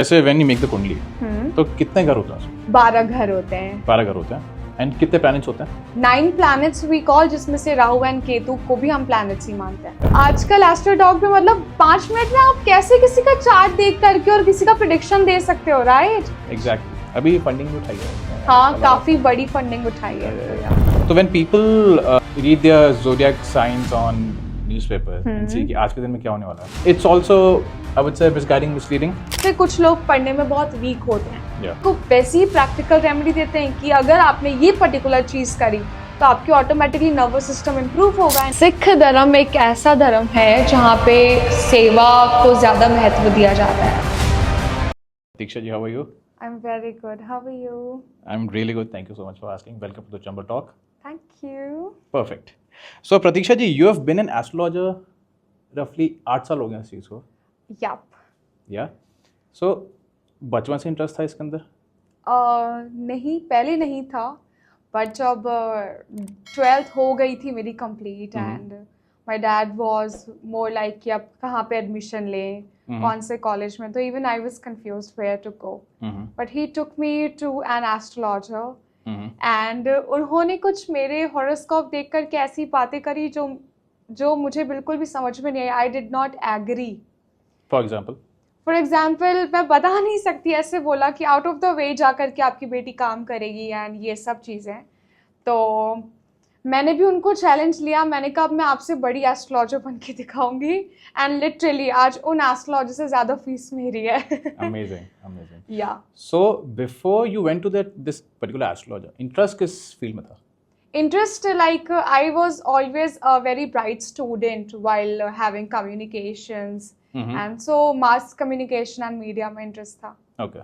जैसे when you make the कुंडली तो कितने घर होते हैं? 12 घर होते हैं। 12 घर होते हैं। एंड कितने प्लैनेट्स होते हैं? 9 प्लैनेट्स वी कॉल, जिसमें से राहु एंड केतु को भी हम प्लैनेट्स ही मानते हैं। आजकल एस्ट्रोटॉक में मतलब 5 मिनट में आप कैसे किसी का चार्ट देख करके और किसी का प्रेडिक्शन दे सकते हो, राइट? एग्जैक्टली। अभी फंडिंग उठाई है। हाँ, काफी बड़ी फंडिंग उठाई है। तो when people read their zodiac science on newspaper and see कि आज के दिन में क्या होने वाला है, it's also I would say misguiding, misleading. फिर कुछ लोग पढ़ने में बहुत वीक होते हैं, Yeah. तो वैसे ही प्रैक्टिकल रेमेडी देते हैं कि अगर आपने ये पर्टिकुलर चीज करी तो आपकी ऑटोमेटिकली नर्वस सिस्टम इम्प्रूव होगा। सिख धर्म एक ऐसा धर्म है जहाँ पे सेवा को ज्यादा महत्व दिया जाता है। Diksha ji, how are you? I'm very good. How are you? I'm really good. Thank you so much for asking. Welcome to the Chumba Talk. Thank you. Perfect. So Pratiksha ji, you have been an astrologer roughly 8 साल हो गए इस चीज़ को. Yup. Yeah. So बचपन से interest था इसके अंदर? नहीं, पहले नहीं था, बट जब 12th हो गई थी मेरी complete and my dad was more like कि अब कहाँ पे एडमिशन लें, कौन से कॉलेज में, तो even I was confused where to go, but he took me to an astrologer and उन्होंने कुछ मेरे हॉरोस्कोप देख कर के ऐसी बातें करी जो मुझे बिल्कुल भी समझ में नहीं आई। I did not agree. For example मैं बता नहीं सकती, ऐसे बोला कि आउट ऑफ द वे जा कर के आपकी बेटी काम करेगी एंड ये सब चीज़ें। तो मैंने भी उनको चैलेंज लिया, मैंने कहा अब मैं आपसे बड़ी एस्ट्रोलॉजर बन के दिखाऊंगी एंड लिटरली आज उन एस्ट्रोलॉजर से ज़्यादा फीस मेरी है। Amazing. या So before you went to this particular astrologer, interest किस फील्ड में था? interest, like I was always a very bright student while having communications and so mass communication and media में interest था. Okay.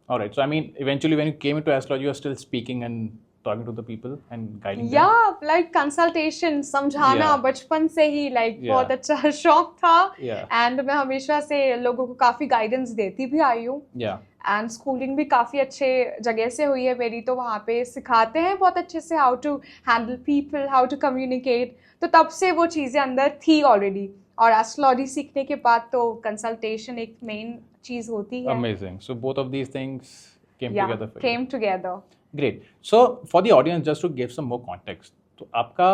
All right. So I mean, eventually when you came into astrology, you were still speaking and talking to the people and guiding them? Yeah, like consultation, समझाना Yeah. बचपन से ही like Yeah. बहुत अच्छा शौक था Yeah. and मैं हमेशा से लोगों को काफ़ी guidance देती भी आई हूँ Yeah. एंड स्कूलिंग भी काफ़ी अच्छे जगह से हुई है मेरी, तो वहाँ पे सिखाते हैं बहुत अच्छे से how to handle people, how to communicate, तो तब से वो चीज़ें अंदर थी ऑलरेडी। और एस्ट्रोलॉजी सीखने के बाद तो कंसल्टेशन एक मेन चीज़ होती है। Amazing. So both of these things came Yeah, together for you. came together. Great. So for the audience, just to give some more context, तो आपका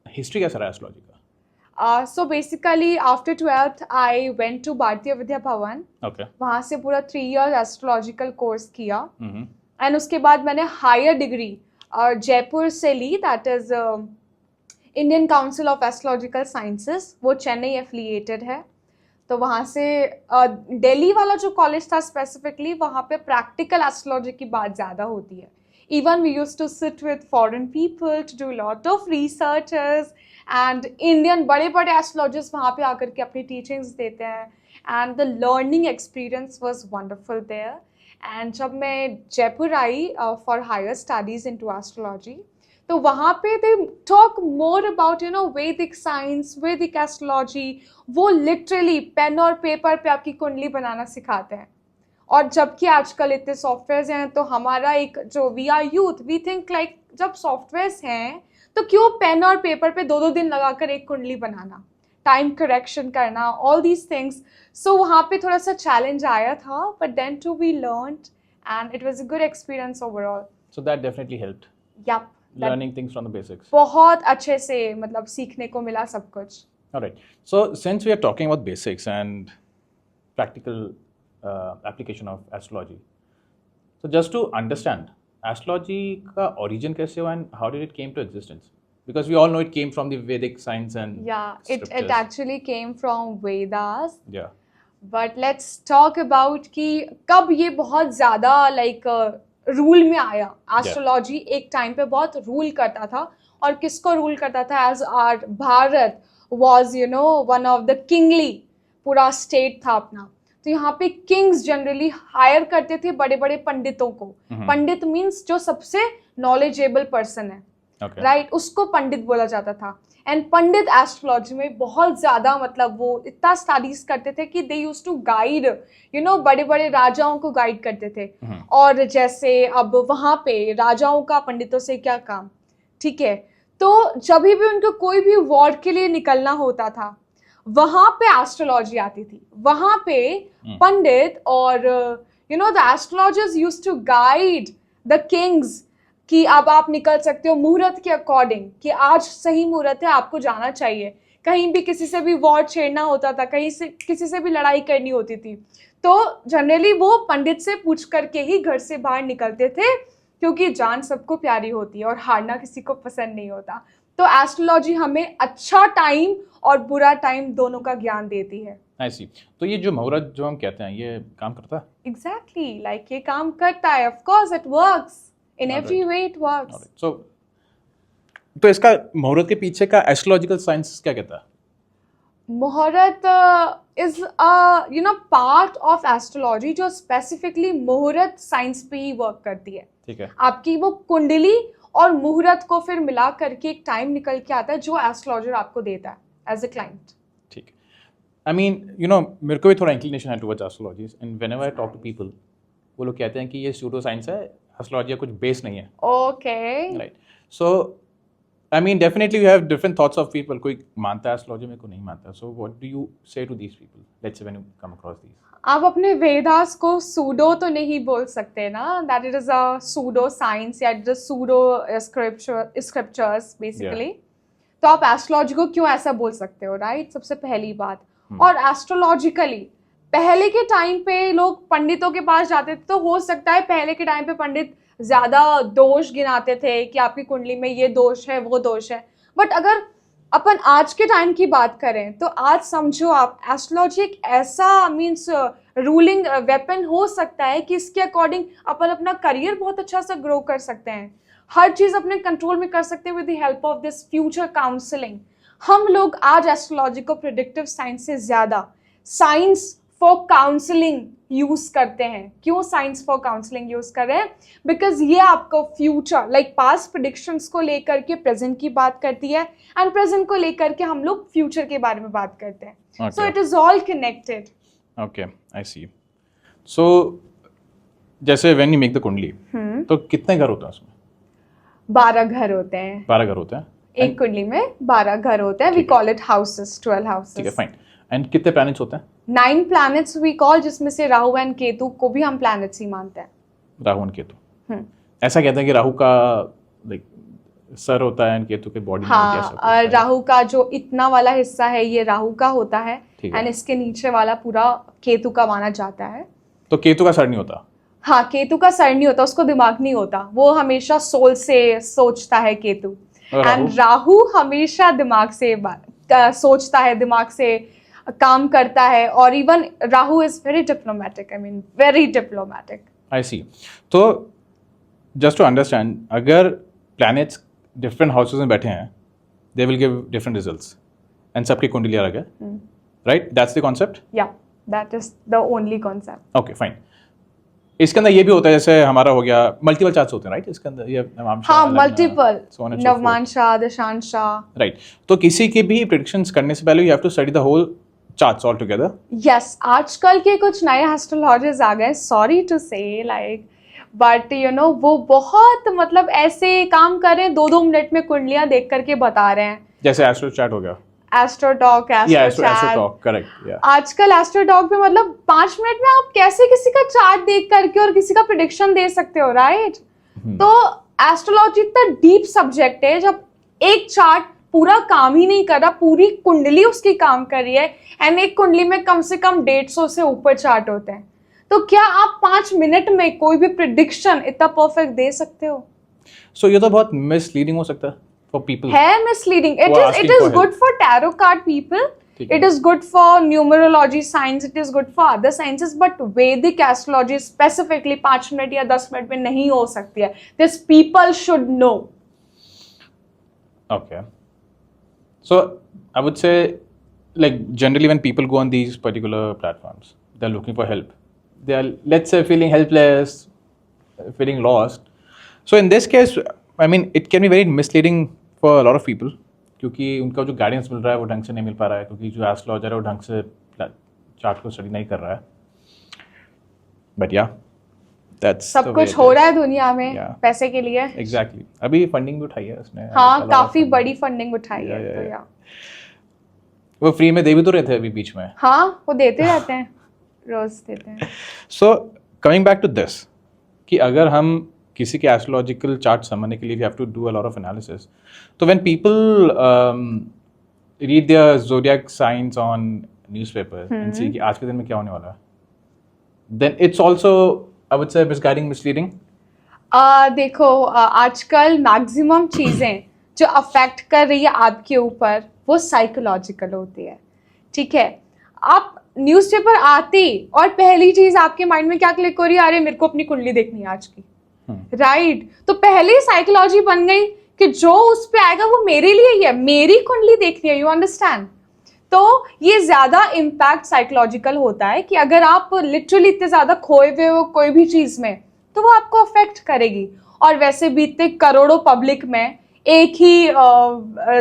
हिस्ट्री कैसा रहा एस्ट्रोलॉजी का? So basically after 12th I went to Bharatiya Vidya Bhavan. Okay. वहाँ से पूरा 3 years astrological course किया Mm-hmm. And उसके बाद मैंने हायर डिग्री जयपुर से ली, that is Indian council of astrological sciences, वो चेन्नई एफिलिएटेड है। तो वहाँ से दिल्ली वाला जो कॉलेज था स्पेसिफिकली, वहाँ पे प्रैक्टिकल एस्ट्रोलॉजी की बात ज़्यादा होती है। Even we used to sit with foreign people to do lot of researchers and Indian बड़े बड़े एस्ट्रोलॉजर्स वहाँ पे आकर के अपनी टीचिंग्स देते हैं and the learning experience was wonderful there. And जब मैं जयपुर आई for higher studies into astrology, तो वहाँ पे they talk more about Vedic science, Vedic astrology. वो लिटरली पेन और पेपर पे आपकी कुंडली बनाना सिखाते हैं। और जबकि आजकल इतने सॉफ्टवेयर्स हैं, तो हमारा एक जो we are youth, we think like जब सॉफ्टवेयर्स हैं तो क्यों पेन और पेपर पे 2-2 दिन लगाकर एक कुंडली बनाना, टाइम करेक्शन करना, ऑल दीज थिंग्स। सो वहाँ पे थोड़ा सा चैलेंज आया था, but then too we learned and it was a good experience overall. So that definitely helped. Yup, Learning things from the basics. बहुत अच्छे से मतलब सीखने को मिला सब कुछ। All right. So since we are talking about basics and practical application of astrology, so just to understand, astrology का origin कैसे हुआ and how did it came to existence? Because we all know it came from the Vedic science and Yeah, it scriptures. actually came from Vedas. Yeah. But let's talk about कि कब ये बहुत ज़्यादा like rule में आया। Astrology एक time पे बहुत रूल करता था, और किसको रूल करता था? As our Bharat was one of the kingly पूरा स्टेट था अपना, तो यहाँ पे किंग्स जनरली हायर करते थे बड़े बड़े पंडितों को। पंडित मीन्स जो सबसे नॉलेजेबल पर्सन है, Okay. राइट, उसको पंडित बोला जाता था। एंड पंडित एस्ट्रोलॉजी में बहुत ज़्यादा मतलब वो इतना स्टडीज करते थे कि दे यूज टू गाइड बड़े बड़े राजाओं को गाइड करते थे। और जैसे अब वहाँ पे राजाओं का पंडितों से क्या काम, ठीक है, तो जब भी उनको कोई भी वॉर के लिए निकलना होता था, वहां पे एस्ट्रोलॉजी आती थी, वहां पे पंडित और the astrologers used to guide the kings कि अब आप निकल सकते हो मुहूर्त के अकॉर्डिंग, कि आज सही मुहूर्त है, आपको जाना चाहिए। कहीं भी किसी से भी वॉर छेड़ना होता था, कहीं से किसी से भी लड़ाई करनी होती थी, तो जनरली वो पंडित से पूछ करके ही घर से बाहर निकलते थे, क्योंकि जान सबको प्यारी होती है और हारना किसी को पसंद नहीं होता। तो एस्ट्रोलॉजी हमें अच्छा टाइम और बुरा टाइम दोनों का ज्ञान देती है। ऐसी तो ये जो मुहूर्त जो हम कहते हैं ये काम करता है? एग्जैक्टली, लाइक ये काम करता है, of course it works in every way, it works. So तो इसका मुहूर्त के पीछे का एस्ट्रोलॉजिकल साइंस क्या कहता है? मुहूर्त इज पार्ट ऑफ एस्ट्रोलॉजी जो स्पेसिफिकली मुहूर्त साइंस पे ही वर्क करती है। ठीक है। आपकी वो कुंडली और मुहूर्त को फिर मिला करके एक टाइम निकल के आता है जो एस्ट्रोलॉजर आपको देता है एज अ क्लाइंट। ठीक है। आई मीन मेरे को भी थोड़ा इंक्लिनेशन है towards astrology, and whenever I talk to people वो लोग कहते हैं कि ये स्यूडो साइंस है, एस्ट्रोलॉजी का कुछ बेस नहीं है। Okay, right. So I mean, definitely you have different thoughts of people. कोई मानता है एस्ट्रोलॉजी में, कोई नहीं मानता। So what do you say to these people? Let's say when you come across these. आप अपने वेदास को सूडो तो नहीं बोल सकते ना, that it is a pseudo science या it is pseudo scriptures basically. तो आप एस्ट्रोलॉजी को क्यों ऐसा बोल सकते हो, राइट? सबसे पहली बात। और एस्ट्रोलॉजिकली पहले के टाइम पे लोग पंडितों के पास जाते थे, तो हो सकता है पहले के टाइम पे पंडित ज्यादा दोष गिनाते थे कि आपकी कुंडली में ये दोष है, वो दोष है। बट अगर अपन आज के टाइम की बात करें तो आज समझो आप, एस्ट्रोलॉजी एक ऐसा मीन्स रूलिंग वेपन हो सकता है कि इसके अकॉर्डिंग अपन अपना करियर बहुत अच्छा से ग्रो कर सकते हैं, हर चीज अपने कंट्रोल में कर सकते हैं with the help of this future counselling. हम लोग आज एस्ट्रोलॉजी को प्रेडिक्टिव साइंस से ज्यादा साइंस फॉर काउंसलिंग यूज करते हैं। क्यों साइंस फॉर काउंसलिंग यूज कर रहे हैं? बिकॉज ये आपको फ्यूचर लाइक पास्ट प्रेडिक्शंस को लेकर के प्रेजेंट की बात करती है, एंड प्रेजेंट को लेकर के हम लोग फ्यूचर के बारे में बात करते हैं। So it is all connected. Okay, I see. So जैसे व्हेन यू मेक द कुंडली, तो कितने घर होते हैं उसमें? 12 घर होते हैं। 12 घर होते हैं एक कुंडली में 12 घर होते हैं। We call it houses, 12 houses. ठीक है, फाइन। एंड कितने प्लैनेट्स होते हैं? 9 प्लैनेट्स वी कॉल, जिसमें से राहु एंड केतु को भी हम प्लैनेट्स ही मानते हैं। राहु और केतु। ऐसा कहते हैं कि राहु का लाइक सर होता है एंड केतु के बॉडी में हाँ, राहु का जो इतना वाला हिस्सा है ये राहु का होता है, एंड इसके नीचे वाला पूरा केतु का माना जाता है। तो केतु का सर नहीं होता? हाँ, केतु का सर नहीं होता, उसको दिमाग नहीं होता, वो हमेशा सोल से सोचता है केतु। एंड राहु हमेशा दिमाग से सोचता है, दिमाग से काम करता है। और even Rahu is very diplomatic, I mean very diplomatic. I see. तो जस्ट टू अंडरस्टैंड, अगर प्लैनेट्स डिफरेंट हाउसेस में बैठे हैं, they will give different results, and सबकी कुंडली अलग है, right? That's the concept? Yeah, that is the only concept. Okay, fine. इसके अंदर ये भी होता है, जैसे हमारा हो गया मल्टीपल चार्ट्स होते हैं, राइट? इसके अंदर ये हाँ, मल्टीपल नवमांशा, दशांशा, राइट? तो किसी की भी प्रेडिक्शंस करने से पहले you have to study the whole charts all together. Yes, आजकल के कुछ नए एस्ट्रोलॉजर्स आ गए, sorry to say like, but वो बहुत मतलब ऐसे काम कर रहे हैं, 2-2 मिनट में कुंडलियां देख करके बता रहे हैं। जैसे एस्ट्रो चैट हो गया, एस्ट्रोटॉक, एस्ट्रोटॉक, करेक्ट। आजकल एस्ट्रोटॉक पे मतलब 5 मिनट में आप कैसे किसी का चार्ट देख करके और किसी का प्रेडिक्शन दे सकते हो, राइट? तो एस्ट्रोलॉजी इतना डीप सब्जेक्ट है, जब एक चार्ट पूरा काम ही नहीं कर रहा, पूरी कुंडली उसकी काम कर रही है, एंड एक कुंडली में कम से कम 150 से ऊपर चार्ट होते हैं, तो क्या आप 5 मिनट में कोई भी प्रेडिक्शन इतना परफेक्ट दे सकते हो? सो ये तो बहुत मिसलीडिंग हो सकता है for people. है misleading. It is good for tarot card people. It is good for numerology science. It is good for other sciences. But Vedic astrology specifically 5 minute या 10 मिनट में नहीं हो सकती है. This people should know. Okay. So I would say, like generally when people go on these particular platforms, they're looking for help. They are, let's say, feeling helpless, feeling lost. So in this case, I mean, it can be very misleading for a lot of people, क्योंकि उनका जो guidance मिल रहा है वो ढंग से नहीं मिल पा रहा है, क्योंकि जो एस्ट्रोलॉजर है वो ढंग से चार्ट को स्टडी नहीं कर रहा है। बट या दैट्स सब कुछ हो रहा है दुनिया में पैसे के लिए। एग्जैक्टली। अभी फंडिंग भी उठाई है उसने। हाँ, काफी बड़ी फंडिंग उठाई है। तो या वो फ्री में दे भी तो रहे थे अभी बीच में. हाँ, वो देते रहते हैं, रोज देते हैं. So coming back to this, कि अगर हम किसी के एस्ट्रोलॉजिकल चार्ट समझने के लिए we have to do a lot of analysis. तो when people read their zodiac signs on newspaper and see कि आज के दिन में क्या होने वाला है, then it's also, I would say, misguiding, misleading. देखो, आजकल मैक्सिमम चीज़ें जो अफेक्ट कर रही है आपके ऊपर वो साइकोलॉजिकल होती है. ठीक है, आप न्यूज़पेपर आते और पहली चीज़ आपके माइंड में क्या क्लिक हो रही है, अरे मेरे को अपनी कुंडली देखनी है आज की. राइट, तो पहले साइकोलॉजी बन गई कि जो उस पे आएगा वो मेरे लिए ही है, मेरी कुंडली देखनी है. You understand? तो ये ज्यादा इम्पैक्ट साइकोलॉजिकल होता है कि अगर आप लिटरली इतने ज्यादा खोए हुए हो कोई भी चीज में तो वो आपको अफेक्ट करेगी. और वैसे भी इतने करोड़ों पब्लिक में एक ही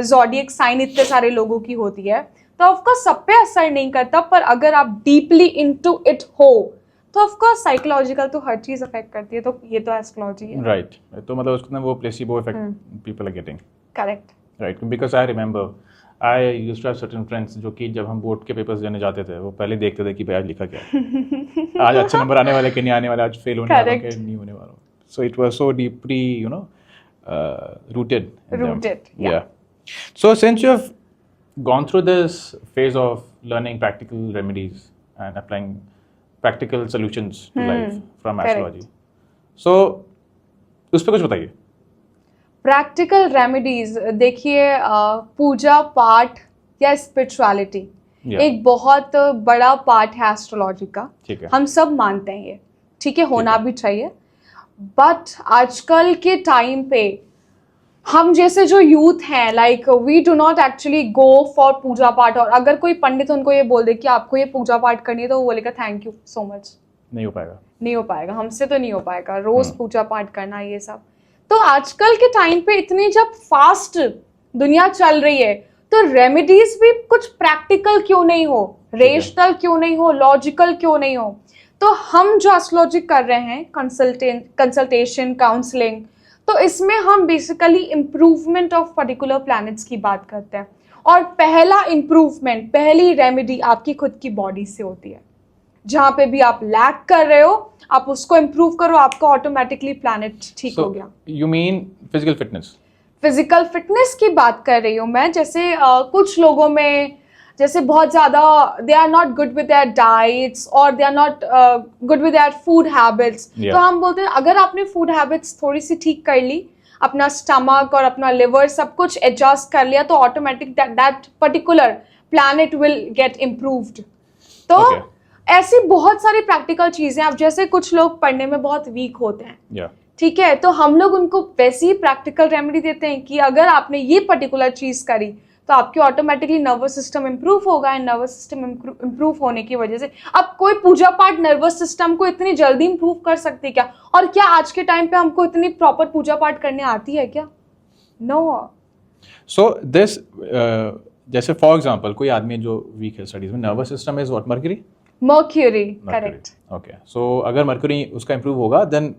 ज़ोडिएक साइन इतने सारे लोगों की होती है, तो ऑफकोर्स सब पे असर नहीं करता. पर अगर आप डीपली इनटू इट हो तो ऑफकोर्स साइकोलॉजिकल तो हर चीज अफेक्ट करती है. तो ये तो एस्ट्रोलॉजी है. राइट, तो मतलब उसके अंदर वो placebo effect people are getting. Correct. Right, because I remember I used to have certain friends जो कि जब हम बोर्ड के पेपर्स देने जाते थे वो पहले देखते थे कि भाई आज लिखा क्या है, आज अच्छे नंबर आने वाले कि नहीं आने वाले, आज फेल होने वाले कि नहीं होने वाला. So it was so deeply rooted in them. Yeah. So since you have gone through this phase of learning practical remedies and applying practical solutions to life from astrology, so उस पर कुछ बताइए. प्रैक्टिकल रेमेडीज देखिए, पूजा पाठ या spirituality एक बहुत बड़ा पार्ट है एस्ट्रोलॉजी का. ठीक है, हम सब मानते हैं ये. ठीक है, होना भी चाहिए. बट आजकल के टाइम पे हम जैसे जो यूथ हैं, like we do not actually go for puja path. और अगर कोई पंडित उनको ये बोल दे कि आपको ये पूजा पाठ करनी है तो वो बोलेगा थैंक यू सो मच. नहीं हो पाएगा, नहीं हो पाएगा, हमसे तो नहीं हो पाएगा रोज पूजा पाठ करना ये सब. तो आजकल के टाइम पे इतनी जब फास्ट दुनिया चल रही है तो रेमेडीज भी कुछ प्रैक्टिकल क्यों नहीं हो, रेशनल क्यों नहीं हो, लॉजिकल क्यों नहीं हो. तो हम जो एस्ट्रोलॉजी कर रहे हैं, कंसल्टेशन, काउंसलिंग, तो इसमें हम basically improvement of particular planets की बात करते हैं. और पहला इम्प्रूवमेंट, पहली रेमेडी आपकी खुद की बॉडी से होती है. जहाँ पे भी आप लैक कर रहे हो आप उसको इम्प्रूव करो, आपका ऑटोमेटिकली प्लैनेट ठीक हो गया. You mean physical fitness? Physical fitness की बात कर रही हूँ मैं. जैसे कुछ लोगों में जैसे बहुत ज़्यादा they are not good with their diets और they are not good with their food habits. तो हम बोलते हैं अगर आपने फूड हैबिट्स थोड़ी सी ठीक कर ली, अपना स्टमक और अपना लिवर सब कुछ एडजस्ट कर लिया, तो automatic that particular planet will get improved. तो ऐसी बहुत सारी प्रैक्टिकल चीज़ें. अब जैसे कुछ लोग पढ़ने में बहुत वीक होते हैं, ठीक है, तो हम लोग उनको वैसी ही प्रैक्टिकल रेमेडी देते हैं कि अगर आपने ये पर्टिकुलर चीज़ करी तो आपकी ऑटोमेटिकली नर्वस सिस्टम इम्प्रूव होगा. एंड नर्वस सिस्टम इम्प्रूव होने की वजह से अब कोई पूजा पाठ नर्वस सिस्टम को इतनी जल्दी इम्प्रूव कर सकती है क्या? और क्या आज के टाइम पे हमको इतनी प्रॉपर पूजा पाठ करने आती है क्या? नो. सो दिस जैसे फॉर एग्जांपल कोई आदमी जो वीक है स्टडीज में, nervous system is what? Mercury. Correct. Okay, so अगर मर्क्यूरी उसका इम्प्रूव होगा देन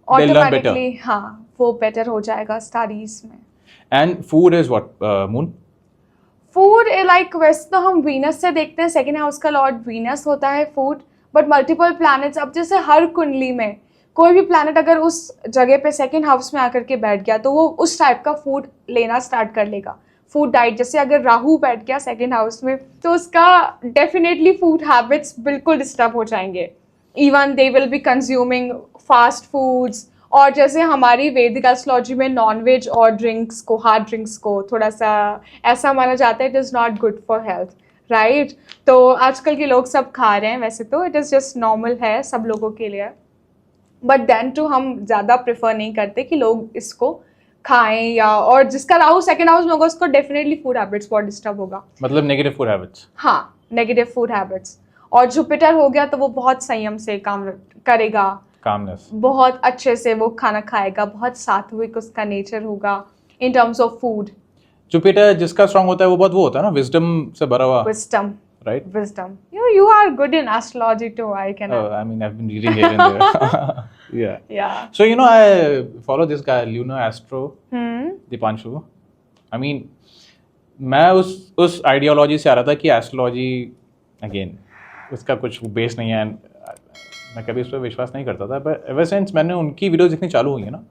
दे लर्न बेटर. हाँ, वो बेटर हो जाएगा स्टडीज में. And food is what? Moon. Food like वैसे तो हम वीनस से देखते हैं, सेकेंड हाउस का लॉर्ड वीनस होता है फूड. बट मल्टीपल प्लैनेट्स, अब जैसे हर कुंडली में कोई भी प्लैनेट अगर उस जगह पे सेकेंड हाउस में आकर के बैठ गया तो वो उस टाइप का फूड लेना स्टार्ट कर लेगा. फूड डाइट, जैसे अगर राहु बैठ गया सेकेंड हाउस में तो उसका डेफिनेटली फूड हैबिट्स बिल्कुल डिस्टर्ब हो जाएंगे. Even they will be consuming fast foods. और जैसे हमारी वैदिक एस्ट्रोलॉजी में नॉनवेज और ड्रिंक्स को, हार्ड ड्रिंक्स को थोड़ा सा ऐसा माना जाता है it is not good for health. Right, तो आजकल के लोग सब खा रहे हैं, वैसे तो इट इज़ जस्ट नॉर्मल है सब लोगों के लिए. बट देन टू हम ज़्यादा प्रेफर नहीं करते कि लोग इसको खाएं. या और जिसका राहु सेकेंड हाउस में होगा उसको डेफिनेटली फूड हैबिट्स बहुत डिस्टर्ब होगा. मतलब नेगेटिव फूड हैबिट्स. हाँ, नेगेटिव फूड हैबिट्स. और जुपिटर हो गया तो वो बहुत संयम से काम करेगा, कामनेस, बहुत अच्छे से वो खाना खाएगा, बहुत सात्विक उसका नेचर होगा in terms of food. Jupiter जिसका स्ट्रांग होता है वो बहुत वो होता है ना, विजडम से भरा हुआ. Wisdom, right? Wisdom. You are good in astrology too. I can. I mean, I've been reading here and there. Yeah. Yeah. So I follow this guy, Lunar Astro, Dipanshu. I mean, मैं उस ideology से आ रहा था कि astrology again उसका कुछ base नहीं है and मैं कभी उस पर विश्वास नहीं करता था, बट एवर सिंस मैंने उनकी वीडियोस देखनी चालू हुई है ना,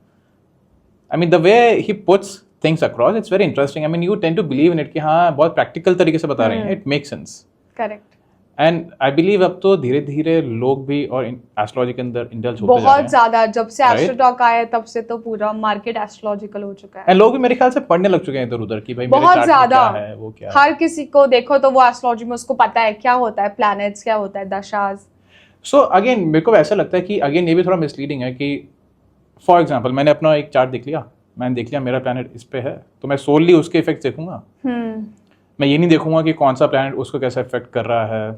I mean the way he puts things across, it's very interesting. I mean you tend to believe in it कि हाँ बहुत प्रैक्टिकल तरीके से बता रहे हैं, it make sense. Correct. And I believe अब तो धीरे धीरे लोग भी और एस्ट्रोलॉजी के अंदर इंडल्ज होते जा रहे बहुत हैं. ज्यादा, जब से Right? एस्ट्रोटॉक आया है तब से तो पूरा मार्केट एस्ट्रोलॉजिकल हो चुका है. एंड लोग भी मेरे ख्याल से पढ़ने लग चुके हैं इधर उधर कि भाई मेरे बहुत चार्ट में ज्यादा. क्या है वो क्या है. हर किसी को देखो तो वो एस्ट्रोलॉजी में उसको पता है क्या होता है प्लैनेट्स, क्या होता है दशाज. सो अगेन मेरे को ऐसा लगता है कि अगेन ये भी थोड़ा मिसलीडिंग है कि फॉर एग्जांपल मैंने अपना एक चार्ट देख लिया, मैंने देख लिया मेरा प्लैनेट इस पे है, तो मैं सोलली उसके इफेक्ट देखूंगा. मैं ये नहीं देखूंगा कि कौन सा प्लैनेट उसको कैसे इफेक्ट कर रहा है.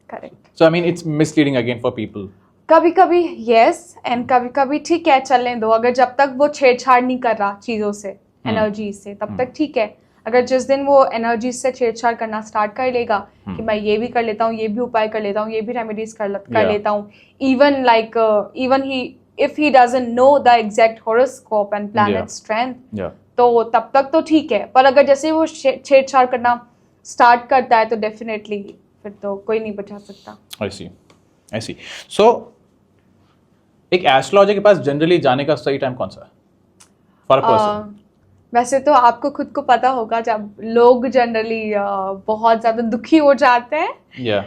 Correct. So I mean it's misleading again for people. कभी कभी यस एंड कभी कभी ठीक है, चलने दो. अगर जब तक वो छेड़छाड़ नहीं कर रहा चीजों से, एनर्जी से, तब तक ठीक है. अगर जिस दिन वो एनर्जी से छेड़छाड़ करना स्टार्ट कर लेगा कि मैं ये भी कर लेता हूँ, ये भी उपाय कर लेता हूँ, ये भी रेमेडीज कर लेता हूँ, even like even he if he doesn't know the exact horoscope and planet strength, तो तब तक तो ठीक है. पर अगर जैसे वो छेड़छाड़ करना स्टार्ट करता है तो डेफिनेटली फिर तो कोई नहीं बचा सकता. आई सी. सो एक एस्ट्रोलॉजर के पास जनरली जाने का सही टाइम कौन सा है फॉर अ पर्सन? वैसे तो आपको खुद को पता होगा जब लोग जनरली बहुत ज्यादा दुखी हो जाते हैं, या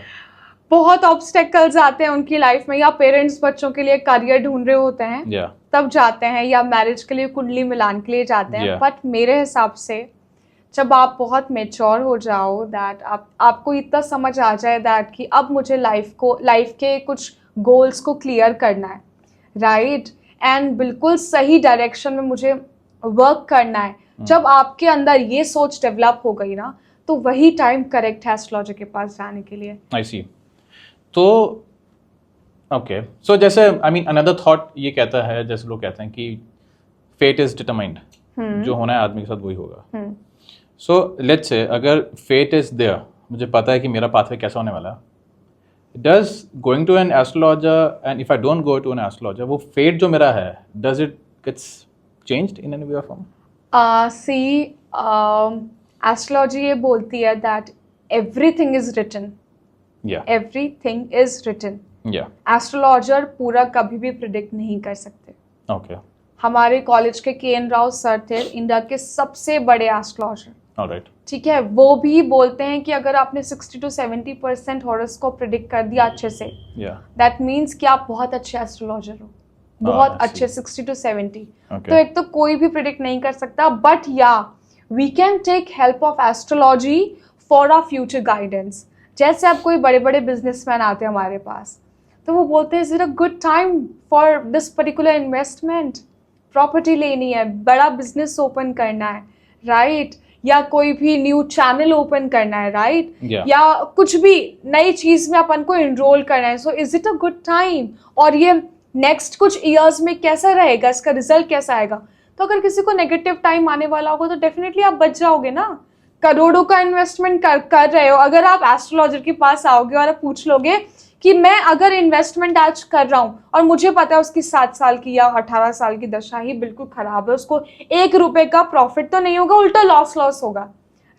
बहुत ऑब्स्टेकल्स आते हैं उनकी लाइफ में, या पेरेंट्स बच्चों के लिए करियर ढूंढ रहे होते हैं, या तब जाते हैं, या मैरिज के लिए कुंडली मिलान के लिए जाते हैं. Yeah. बट मेरे हिसाब से जब आप बहुत मेच्योर हो जाओ, दैट आपको इतना समझ आ जाए दैट कि अब मुझे लाइफ के कुछ गोल्स को क्लियर करना है, राइट, एंड बिल्कुल सही डायरेक्शन में मुझे वर्क करना है. जब आपके अंदर ये सोच डेवलप हो गई ना, तो वही टाइम करेक्ट है एस्ट्रोलॉजर के पास जाने के लिए. आई सी. तो ओके, सो जैसे आई मीन अनदर थॉट ये कहता है, जैसे लोग कहते हैं कि फेट इज डिटरमाइंड, जो होना है आदमी के साथ वही होगा. सो लेट्स से अगर फेट इज देयर, मुझे पता है कि मेरा पाथवे कैसा होने वाला है, does going to an astrologer and if I don't go to an astrologer, वो फेट जो मेरा है does it gets changed in any way or form? See, astrology ये बोलती है दैट एवरीथिंग इज रिटन. या एवरीथिंग इज रिटन. या astrologer पूरा कभी भी प्रिडिक्ट नहीं कर सकते. ओके, हमारे कॉलेज के KN राव सर थे, इंडिया के सबसे बड़े एस्ट्रोलॉजर, ऑलराइट. ठीक है. वो भी बोलते हैं कि अगर आपने 60 to 70% हॉरोस्कोप प्रिडिक्ट कर दिया अच्छे से, या दैट मीन्स कि आप बहुत अच्छे एस्ट्रोलॉजर हो, बहुत I see. अच्छे. 60 to 70. Okay. तो एक तो कोई भी प्रिडिक्ट नहीं कर सकता, बट या we can take help of astrology for our future guidance. जैसे अब कोई बड़े बड़े बिजनेसमैन आते हैं हमारे पास, तो वो बोलते हैं is it a good time for this particular investment, property लेनी है, बड़ा बिजनेस ओपन करना है, राइट, या कोई भी न्यू चैनल ओपन करना है, राइट, या कुछ भी नई चीज में अपन को इनरोल करना है. So is it a good time, और ये नेक्स्ट कुछ ईयर्स में कैसा रहेगा, इसका रिजल्ट कैसा आएगा. तो अगर किसी को नेगेटिव टाइम आने वाला होगा तो डेफिनेटली आप बच जाओगे ना. करोड़ों का इन्वेस्टमेंट कर रहे हो, अगर आप एस्ट्रोलॉजर के पास आओगे और आप पूछ लोगे कि मैं अगर इन्वेस्टमेंट आज कर रहा हूँ और मुझे पता है उसकी 7 साल की या 18 साल की दशा ही बिल्कुल खराब है, उसको 1 रुपए का प्रॉफिट तो नहीं होगा, उल्टा लॉस होगा,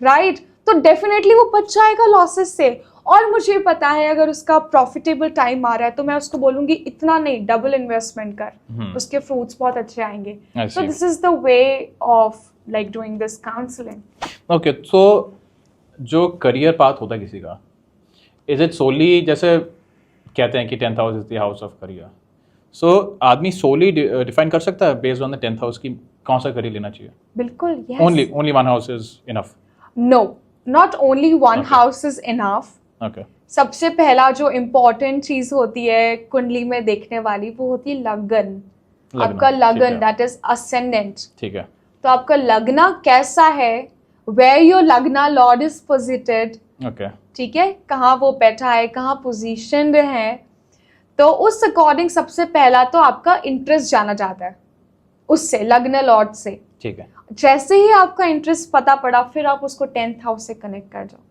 राइट, तो डेफिनेटली वो बच जाएगा लॉसेस से. और मुझे पता है अगर उसका प्रॉफिटेबल टाइम आ रहा है तो मैं उसको बोलूंगी इतना नहीं, डबल इन्वेस्टमेंट कर, उसके फ्रूट्स बहुत अच्छे आएंगे. So this is the way of like doing this counselling. Okay, तो जो करियर पाथ होता है किसी का, इज इट सोली, जैसे कहते हैं कि 10th house is the house of career, so आदमी सोली डिफाइन कर सकता है based on the 10th house की कौन सा करियर लेना चाहिए? बिल्कुल, yes. Only one house is enough? No, not only one house is enough. Okay. सबसे पहला जो इम्पोर्टेंट चीज होती है कुंडली में देखने वाली, वो होती है लगन. आपका लगन, दैट इज असेंडेंट. ठीक है. तो आपका लगना कैसा है, वेयर योर लगना लॉर्ड इज पोजिटेड, ओके, ठीक है, कहाँ वो बैठा है, कहाँ पोजीशनड है. तो उस अकॉर्डिंग सबसे पहला तो आपका इंटरेस्ट जाना जाता है उससे, लग्न लॉर्ड से. ठीक है. जैसे ही आपका इंटरेस्ट पता पड़ा, फिर आप उसको 10th हाउस से कनेक्ट कर जाओ.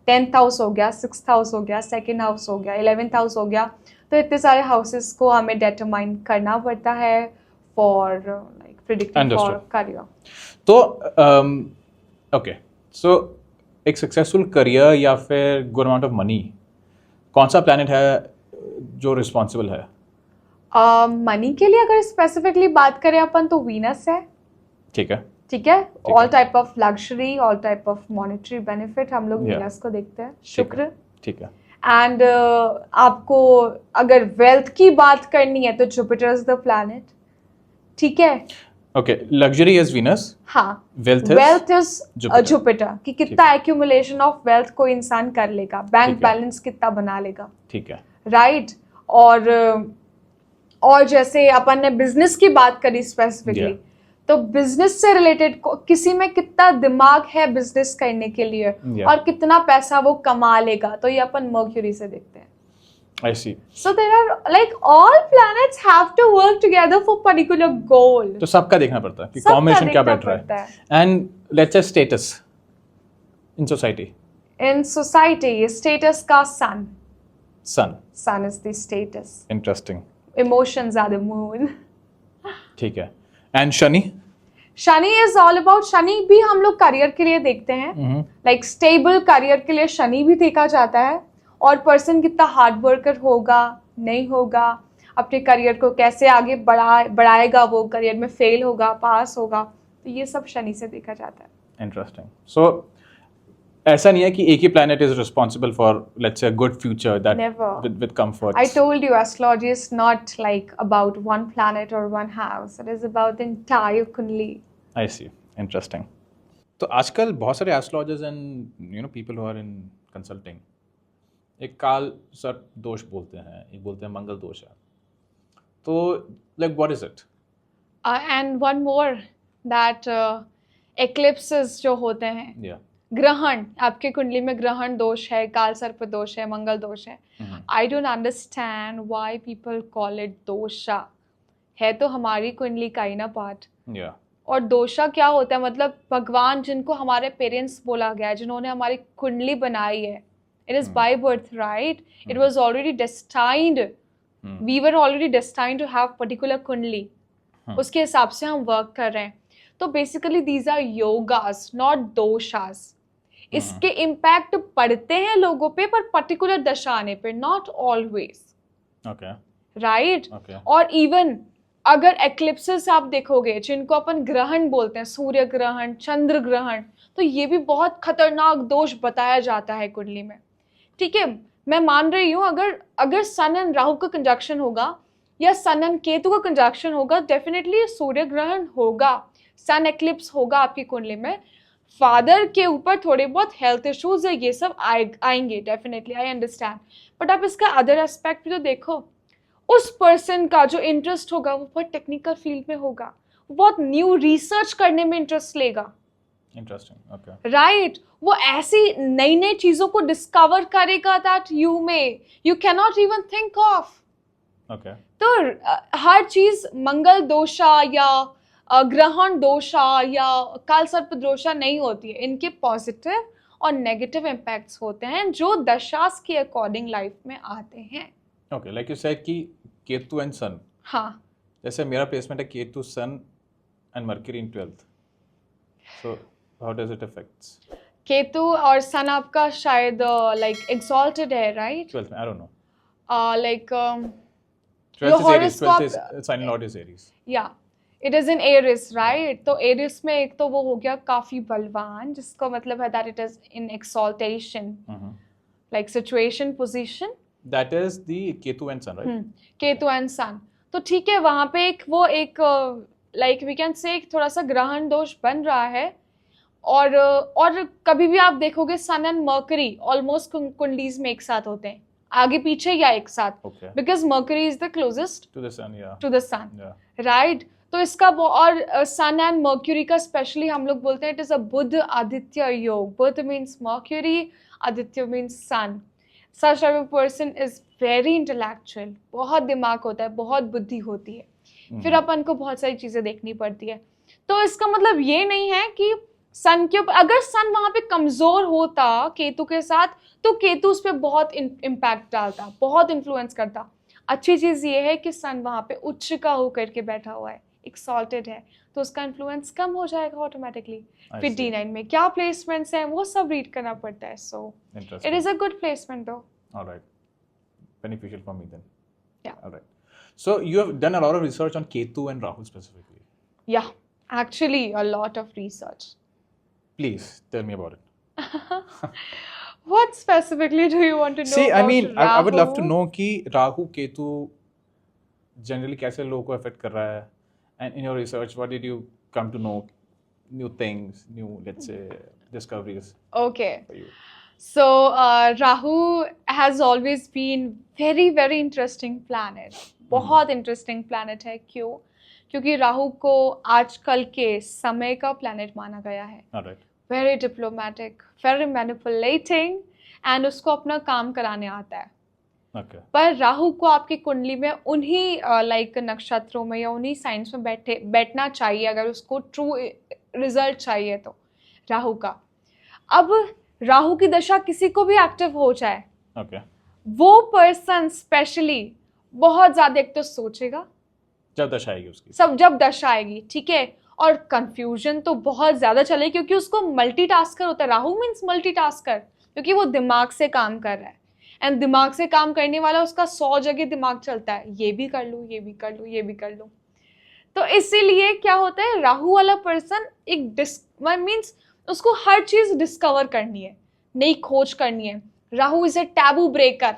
10th हाउस हो गया, 6th हाउस हो गया, 2nd हाउस हो गया, 11th हाउस हो गया. तो इतने सारे हाउसेस को हमें डिटरमाइन करना पड़ता है for like predicting for career. तो ओके, सो एक सक्सेसफुल करियर या फिर गुड अमाउंट ऑफ मनी, कौन सा प्लैनेट है जो रिस्पॉन्सिबल है? मनी के लिए अगर स्पेसिफिकली बात करें अपन तो वीनस है। ठीक है। ठीक है, है। All type of luxury, all type of monetary benefit हम लोग Yeah. वीनस को देखते हैं। ठीक है। शुक्र। ठीक है। एंड आपको अगर वेल्थ की बात करनी है तो जुपिटर इज द प्लैनेट। ठीक है। ओके, लग्जरी इज वीनस, हाँ, wealth wealth is Jupiter. Jupiter कि कितना एक्यूमुलेशन ऑफ वेल्थ कोई इंसान कर लेगा, बैंक ठीक है। बैलेंस कितना बना लेगा। ठीक है। राइट। और जैसे अपन ने बिजनेस की बात करी स्पेसिफिकली, Yeah. तो बिजनेस से रिलेटेड किसी में कितना दिमाग है बिजनेस करने के लिए Yeah. और कितना पैसा वो कमा लेगा, तो ये अपन मर्क्यूरी से देखते हैं। I see. So there are like all planets have to work together for particular goal. तो सबका देखना पड़ता है कि सबका कॉम्बिनेशन क्या देखना बैठ रहा पड़ता है। And let's say status in society. In society, status का sun. Sun. Sun is the status. Interesting. Emotions are the moon. ठीक है। And Shani? Shani is all about, Shani भी हम लोग करियर के लिए देखते हैं। लाइक स्टेबल करियर के लिए शनि भी देखा जाता है, और पर्सन कितना हार्ड वर्कर होगा, नहीं होगा, अपने करियर को कैसे आगे बढ़ाएगा, वो करियर में फेल होगा, पास होगा, तो ये सब शनि से देखा जाता है। इंटरेस्टिंग। सो ऐसा नहीं है कि एक ही planet is responsible for let's say good future that Never. With comfort. I told you astrology is not like about one planet or one house. It is about the entire Kundali. I see. Interesting. तो आजकल बहुत सारे astrologers and people who are in consulting एक काल सर्प दोष बोलते हैं, एक बोलते हैं मंगल दोष है। तो like what is it? And one more that eclipses जो होते हैं, या ग्रहण, आपके कुंडली में ग्रहण दोष है, काल सर्प दोष है, मंगल दोष है। I don't understand why people call it dosha. है तो हमारी कुंडली का ही ना पार्ट। या और दोषा क्या होता है, मतलब भगवान जिनको हमारे पेरेंट्स बोला गया है, जिन्होंने हमारी कुंडली बनाई है, it is by birth right, it was already destined, we were already destined to have particular kundali, उसके हिसाब से हम वर्क कर रहे हैं। तो basically these are yogas not दोषास। इसके इम्पैक्ट पड़ते हैं लोगों पे, पर पर्टिकुलर दशा आने पे, not always. Okay. Right. Okay. और इवन अगर एक्लिप्सेस आप देखोगे, जिनको अपन ग्रहण बोलते हैं, सूर्य ग्रहण, चंद्र ग्रहण, तो ये भी बहुत खतरनाक दोष बताया जाता है कुंडली में। ठीक है, मैं मान रही हूँ अगर सन एंड राहु का कंजक्शन होगा या सन एंड केतु का कंजक्शन होगा, डेफिनेटली सूर्य ग्रहण होगा, सन एक्लिप्स होगा आपकी कुंडली में। फादर के ऊपर थोड़े बहुत हेल्थ इश्यूज है, ये सब आएंगे डेफिनेटली, आई अंडरस्टैंड। बट आप इसका अदर एस्पेक्ट भी तो देखो, उस पर्सन का जो इंटरेस्ट होगा वो बहुत टेक्निकल फील्ड में होगा, वो बहुत न्यू रिसर्च करने में इंटरेस्ट लेगा। इंटरेस्टिंग। ओके। राइट। वो ऐसी नई नई चीजों को डिस्कवर करेगा that you can not even think of. Okay. तो हर चीज मंगल दोषा या ग्रहण दोषा या काल सर्प दोषा नहीं होती है, इनके पॉजिटिव और नेगेटिव इम्पैक्ट्स होते हैं जो दशास के अकॉर्डिंग लाइफ में आते हैं। ओके, लाइक यू सेड कि केतु एंड सन। हाँ, जैसे मेरा प्लेसमेंट है Ketu Sun and Mercury in 12th, so how does it affects? Ketu और सन आपका शायद लाइक एक्सॉल्टेड है, राइट? 12th में I don't know, like 12th is Aries, 12th is sign lord is Aries. या it is in Aries, right? तो Aries में एक तो वो हो गया काफी बलवान, जिसका मतलब है that it is in exaltation, like situation, position. That is the Ketu and Sun, right? Ketu and Sun. तो ठीक है, वहां पे एक लाइक वी कैन से थोड़ा सा ग्रहण दोष बन रहा है। और कभी भी आप देखोगे सन एंड मर्करी ऑलमोस्ट कुंडलीज में एक साथ होते हैं, आगे पीछे या एक साथ, Okay. Because Mercury is the closest To the Sun, yeah. To the Sun, Yeah. Right? तो इसका और सन एंड मर्क्यूरी का स्पेशली हम लोग बोलते हैं it is a Budh Aditya yog. Budh means Mercury, Aditya means Sun. Such type of person is very intellectual, बहुत दिमाग होता है, बहुत बुद्धि होती है। फिर अपन को बहुत सारी चीजें देखनी पड़ती है। तो इसका मतलब ये नहीं है कि सन के ऊपर, अगर सन वहां पे कमजोर होता केतु के साथ, तो केतु उस पर बहुत इम्पैक्ट डालता, बहुत इन्फ्लुएंस करता। अच्छी चीज ये है कि सन वहां पे उच्च का होकर के बैठा हुआ है, एक्सॉल्टेड है, तो उसका इन्फ्लुएंस कम हो जाएगा ऑटोमेटिकली। I फिर see. D9 में क्या प्लेसमेंट्स हैं वो सब रीड करना पड़ता है। So it Interesting. Is a good placement दो। All right. Beneficial for me then. Yeah. All right. So you have done a lot of research on Ketu and Rahu specifically. Yeah, actually a lot of research. Please tell me about it. What specifically do you want to know See, I about mean, I would love to Rahu? know कि Rahu Ketu generally कैसे लोगों को affect कर रहा है, and in your research, what did you come to know? New things, new, let's say, discoveries Okay. for you. So Rahu has always been very interesting planet. बहुत interesting planet है। क्यों? क्योंकि राहु को आजकल के समय का planet माना गया है। All right. Very diplomatic, very manipulating, and उसको अपना काम कराने आता है। Okay. पर राहु को आपकी कुंडली में उन्हीं लाइक नक्षत्रों में या उन्हीं साइंस में बैठना चाहिए अगर उसको ट्रू रिजल्ट चाहिए तो राहु का। अब राहु की दशा किसी को भी एक्टिव हो जाए, Okay. वो पर्सन स्पेशली बहुत ज्यादा एक तो सोचेगा जब दशा आएगी उसकी. सब जब दशा आएगी, ठीक है, और कंफ्यूजन तो बहुत ज्यादा चले क्योंकि उसको मल्टीटास्कर होता है। राहु मीन्स मल्टीटास्कर, क्योंकि वो दिमाग से काम कर रहा है, एंड दिमाग से काम करने वाला उसका 100 जगह दिमाग चलता है, ये भी कर लूँ, ये भी कर लूँ, ये भी कर लूँ। तो इसीलिए क्या होता है, राहु वाला पर्सन एक मीन्स उसको हर चीज डिस्कवर करनी है, नई खोज करनी है। Rahu is a taboo breaker.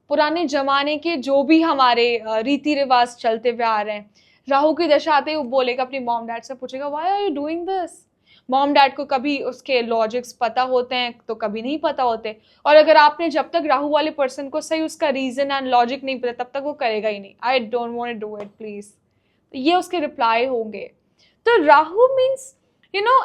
पुराने जमाने के जो भी हमारे रीति रिवाज चलते हुए आ रहे हैं, राहु की दशा आते ही वो बोलेगा, अपनी मॉम डैड से पूछेगा why are you doing this. Mom dad को कभी उसके लॉजिक्स पता होते हैं तो कभी नहीं पता होते, और अगर आपने जब तक राहु वाले पर्सन को सही उसका रीजन एंड लॉजिक नहीं पता तब तक वो करेगा ही नहीं। I don't want to do it please, ये उसके रिप्लाई होंगे। तो Rahu means you know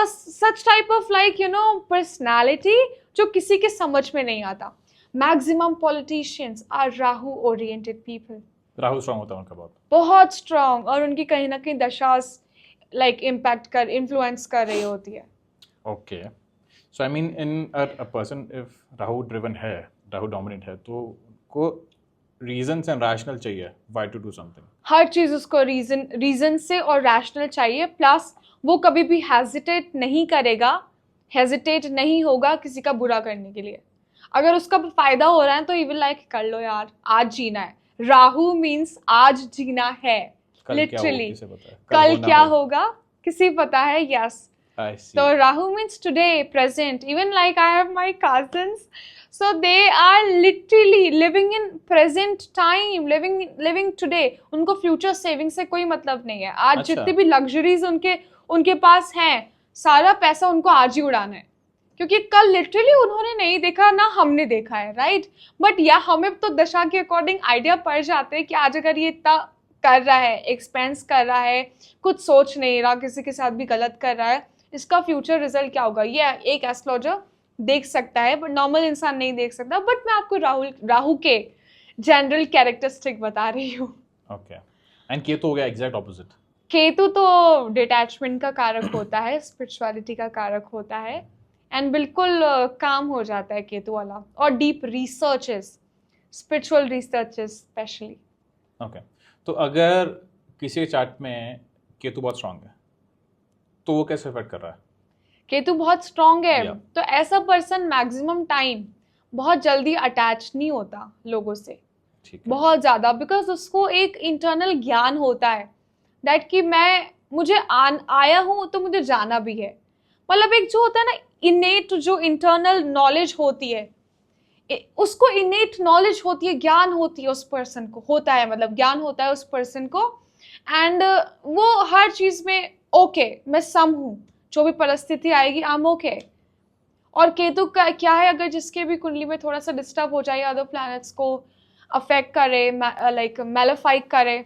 such type of like you know personality जो किसी के समझ में नहीं आता। Maximum politicians are Rahu oriented people. Rahu strong होता है उनका बहुत स्ट्रांग, और उनकी कहीं ना कहीं दशा लाइक इन्फ्लुएंस कर रही होती है। Okay. So I mean, in a person if Rahu driven है, राहु dominant है, तो को reasons and rational चाहिए why to do something. हर चीज उसको रीजन से और रैशनल चाहिए, प्लस वो कभी भी हेजिटेट नहीं करेगा, हेजिटेट नहीं होगा किसी का बुरा करने के लिए। अगर उसका फायदा हो रहा है तो ही विल लाइक कर लो यार, आज जीना है। राहु मीन्स आज जीना है, लिटरली। कल क्या होगा किसी पता है, yes. So Rahu means today, present. Even like I have my cousins, so they are literally living in present time, living today. उनको future saving से कोई मतलब नहीं है। आज जितने भी luxuries उनके पास हैं, सारा पैसा उनको आज ही उड़ाना है, क्योंकि कल लिटरली उन्होंने नहीं देखा ना हमने देखा है, राइट। बट या हमें तो दशा के अकॉर्डिंग आइडिया पड़ जाते हैं कि आज अगर ये इतना कर रहा है, एक्सपेंस कर रहा है, कुछ सोच नहीं रहा, किसी के साथ भी गलत कर रहा है, इसका फ्यूचर रिजल्ट क्या होगा, ये एक एस्ट्रोलॉजर देख सकता है, बट नॉर्मल इंसान नहीं देख सकता। बट मैं आपको राहु के जनरल कैरेक्टरिस्टिक बता रही हूँ। ओके, एंड केतु हो गया एग्जैक्ट ऑपोजिट। केतु तो डिटैचमेंट का कारक होता है, स्पिरिचुअलिटी का कारक होता है, एंड बिल्कुल काम हो जाता है केतु वाला, और deep researches, spiritual researches specially. Okay, तो अगर किसी के चार्ट में केतु बहुत स्ट्रांग है तो वो कैसे इफेक्ट कर रहा है? केतु बहुत स्ट्रांग है Yeah. तो ऐसा पर्सन मैक्सिमम टाइम बहुत जल्दी अटैच नहीं होता लोगों से, ठीक है। बहुत ज़्यादा, बिकॉज उसको एक इंटरनल ज्ञान होता है दैट कि मुझे आया हूँ तो मुझे जाना भी है। मतलब एक जो होता है ना इनेट, जो इंटरनल नॉलेज होती है, उसको इनेट नॉलेज होती है, ज्ञान होती है उस पर्सन को, होता है मतलब ज्ञान होता है उस पर्सन को, एंड वो हर चीज़ में ओके, मैं सम हूँ, जो भी परिस्थिति आएगी आई एम ओके। और केतु का क्या है, अगर जिसके भी कुंडली में थोड़ा सा डिस्टर्ब हो जाए, अदर प्लैनेट्स को अफेक्ट करे, लाइक मेलेफाई करे,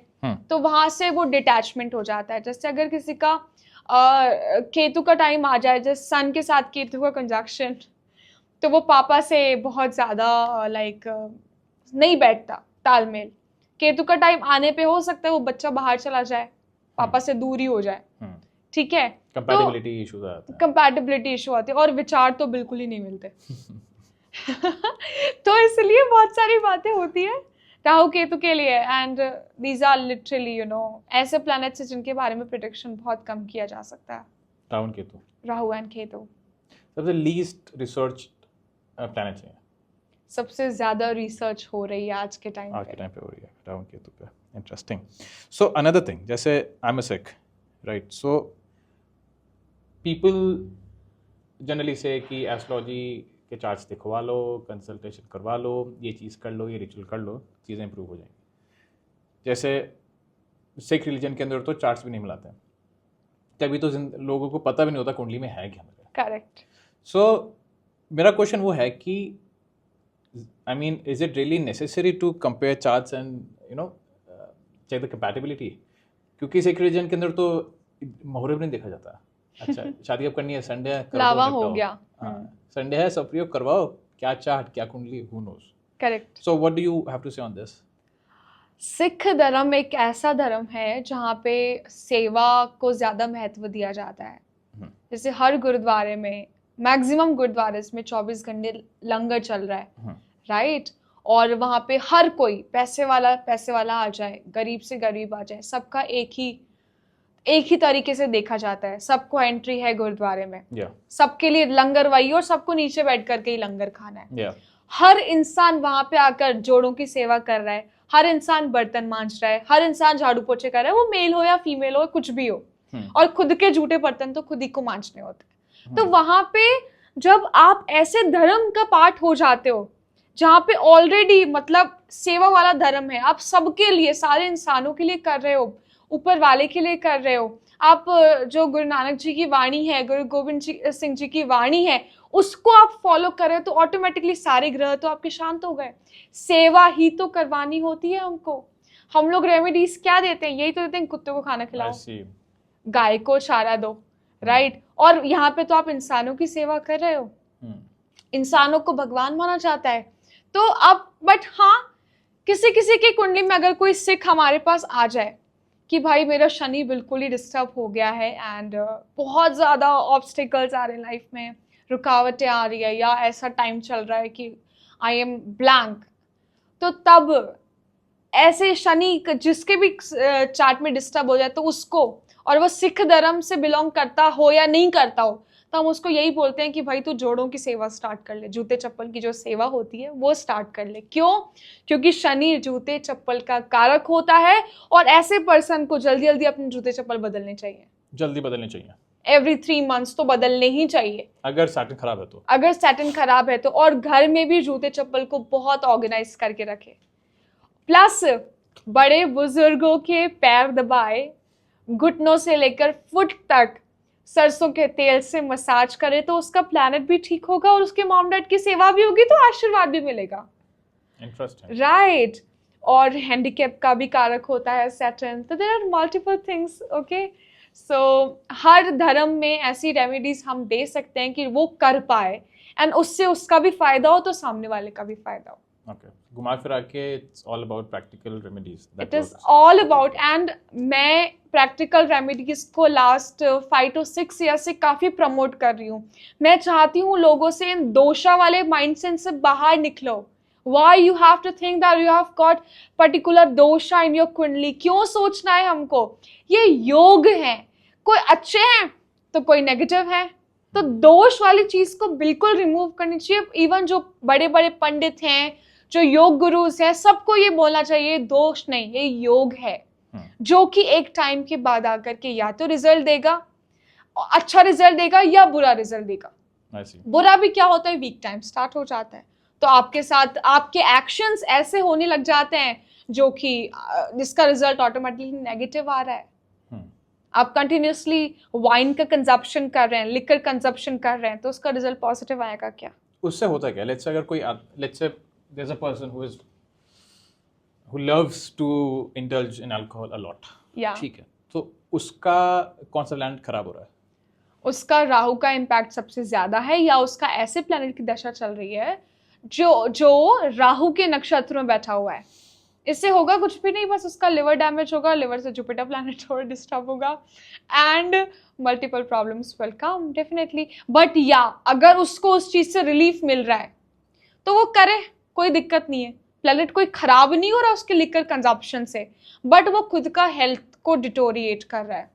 तो वहाँ से वो डिटैचमेंट हो जाता है। जैसे अगर किसी का केतु का टाइम आ जाए, जैसे सन के साथ केतु का कंजक्शन, तो वो पापा से बहुत ज़्यादा लाइक नहीं बैठता तालमेल। केतु का टाइम आने पे हो सकता है वो बच्चा बाहर चला जाए, पापा से दूरी हो जाए, ठीक है, कंपैटिबिलिटी इश्यूज आते हैं, कंपैटिबिलिटी इशू आते हैं, और विचार तो बिल्कुल ही नहीं मिलते। तो इसलिए बहुत सारी बातें होती है राहु केतु के लिए, एंड दीज आर लिटरली ऐसे प्लैनेट्स हैं जिनके बारे में प्रिडिक्शन बहुत कम किया जा सकता है। राहु एंड केतु सबसे लीस्ट रिसर्च प्लैनेट्स हैं, सबसे ज्यादा रिसर्च हो रही है आज के टाइम पे हो रही है राहु केतु पे। इंटरेस्टिंग। सो अनदर थिंग, जैसे I am a Sikh, right, so people generally से कि एस्ट्रोलॉजी के चार्ट्स दिखवा लो, कंसल्टेशन करवा लो, ये चीज़ कर लो, ये रिचुअल कर लो, चीज़ें इंप्रूव हो जाएंगी। जैसे सिख रिलीजन के अंदर तो चार्ट्स भी नहीं मिलाते हैं, तभी तो लोगों को पता भी नहीं होता कुंडली में है क्या मेरा। करेक्ट। सो मेरा क्वेश्चन वो है कि I mean, is it really necessary to compare charts and check the compatibility? क्योंकि सिख रिलीजन के अंदर तो मुहूर्त नहीं देखा जाता। अच्छा, शादी अब करनी है, संडे है, लावा हो गया, संडे है, सब प्रयोग करवाओ, क्या चार्ट, क्या कुंडली, who knows? Correct. So what do you have to say on this? Sikh धर्म एक ऐसा धर्म है जहाँ पे सेवा को ज्यादा महत्व दिया जाता है। जैसे हर गुरुद्वारे में, मैक्सिमम गुरुद्वारे में 24 घंटे लंगर चल रहा है, राइट? और वहाँ पे हर कोई पैसे वाला आ जाए, गरीब से गरीब आ जाए, सबका एक ही तरीके से देखा जाता है। सबको एंट्री है गुरुद्वारे में, सबके लिए लंगर वही, और सबको नीचे बैठ करके ही लंगर खाना है। हर इंसान वहां पे आकर जोड़ों की सेवा कर रहा है, हर इंसान बर्तन मांज रहा है, हर इंसान झाड़ू पोछे कर रहा है, वो मेल हो या फीमेल हो, कुछ भी हो, और खुद के जूठे बर्तन तो खुद ही को मांजने होते हैं। तो वहां पे जब आप ऐसे धर्म का पार्ट हो जाते हो जहाँ पे ऑलरेडी मतलब सेवा वाला धर्म है, आप सबके लिए, सारे इंसानों के लिए कर रहे हो, ऊपर वाले के लिए कर रहे हो, आप जो गुरु नानक जी की वाणी है, गुरु गोविंद सिंह जी की वाणी है, उसको आप फॉलो कर रहे हो, तो ऑटोमेटिकली सारे ग्रह तो आपके शांत हो गए। सेवा ही तो करवानी होती है हमको। हम लोग रेमेडीज क्या देते हैं? यही तो देते हैं, कुत्ते को खाना खिलाओ, गाय को चारा दो, राइट? और यहाँ पे तो आप इंसानों की सेवा कर रहे हो, इंसानों को भगवान माना जाता है। तो अब बट हाँ, किसी किसी की कुंडली में अगर कोई सिख हमारे पास आ जाए कि भाई मेरा शनि बिल्कुल ही डिस्टर्ब हो गया है एंड बहुत ज़्यादा ऑब्स्टिकल्स आ रहे हैं लाइफ में, रुकावटें आ रही है, या ऐसा टाइम चल रहा है कि आई एम ब्लैंक, तो तब ऐसे शनि जिसके भी चार्ट में डिस्टर्ब हो जाए तो उसको, और वो सिख धर्म से बिलोंग करता हो या नहीं करता हो, तो हम उसको यही बोलते हैं कि भाई तू जोड़ों की सेवा स्टार्ट कर ले, जूते चप्पल की जो सेवा होती है वो स्टार्ट कर ले। क्यों? क्योंकि शनि जूते चप्पल का कारक होता है, और ऐसे पर्सन को जल्दी जल्दी अपने जूते चप्पल बदलने चाहिए, एवरी 3 months तो बदलने ही चाहिए, अगर सैटर्न खराब है तो। और घर में भी जूते चप्पल को बहुत ऑर्गेनाइज करके रखे, प्लस बड़े बुजुर्गों के पैर दबाए, घुटनों से लेकर फुट तक सरसों के तेल से मसाज करे, तो उसका प्लैनेट भी ठीक होगा और उसके मॉम डैड की सेवा भी होगी, तो आशीर्वाद भी मिलेगा। Interesting, right? और हैंडीकैप का भी कारक होता है सैटर्न, तो there are multiple things. Okay, so हर धर्म में ऐसी रेमेडीज हम दे सकते हैं कि वो कर पाए, एंड उससे उसका भी फायदा हो तो सामने वाले का भी फायदा हो। Okay. घुमा फिरा के it's all about practical remedies. It is all about, and मैं practical remedies को last 5 to 6 years से काफ़ी प्रमोट कर रही हूँ। मैं चाहती हूँ लोगों से इन दोषा वाले माइंडसेट से बाहर निकलो। Why you have to think that you have got particular dosha in your कुंडली? क्यों सोचना है हमको? ये योग है, कोई अच्छे हैं तो कोई नेगेटिव है, तो दोष वाली चीज को बिल्कुल रिमूव करनी चाहिए। इवन जो बड़े बड़े पंडित हैं, जो योग गुरुज हैं, सबको ये बोलना चाहिए दोष नहीं, ये योग है, जो कि एक टाइम के बाद आकर के या तो रिजल्ट देगा, अच्छा रिजल्ट देगा, या बुरा रिजल्ट देगा। बुरा भी क्या होता है, वीक टाइम स्टार्ट हो जाता है, तो आपके साथ आपके एक्शंस ऐसे होने लग जाते हैं जो कि जिसका रिजल्ट ऑटोमेटिकली नेगेटिव आ रहा है। आप कंटिन्यूसली वाइन का कंजप्शन कर रहे हैं, लिकर कंजप्शन कर रहे हैं, तो उसका रिजल्ट पॉजिटिव आएगा क्या? उससे होता है क्या? लेट्स से अगर कोई let's say there's a person who loves to indulge in alcohol a lot, ठीक है, तो उसका कौन सा प्लैनेट खराब हो रहा है? उसका राहु का इम्पैक्ट सबसे ज्यादा है, या उसका ऐसे प्लैनेट की दशा चल रही है जो राहु के नक्षत्र में बैठा हुआ है। इससे होगा कुछ भी नहीं, बस उसका लिवर डैमेज होगा, लिवर से जुपिटर प्लैनेट और डिस्टर्ब होगा, and multiple problems will come definitely. But या अगर उसको उस चीज से रिलीफ मिल रहा है तो वो करे, कोई दिक्कत नहीं है, प्लेनेट कोई खराब नहीं हो रहा उसके लिकर कंजप्शन से, बट वो खुद का हेल्थ को डिटोरिएट कर रहा है.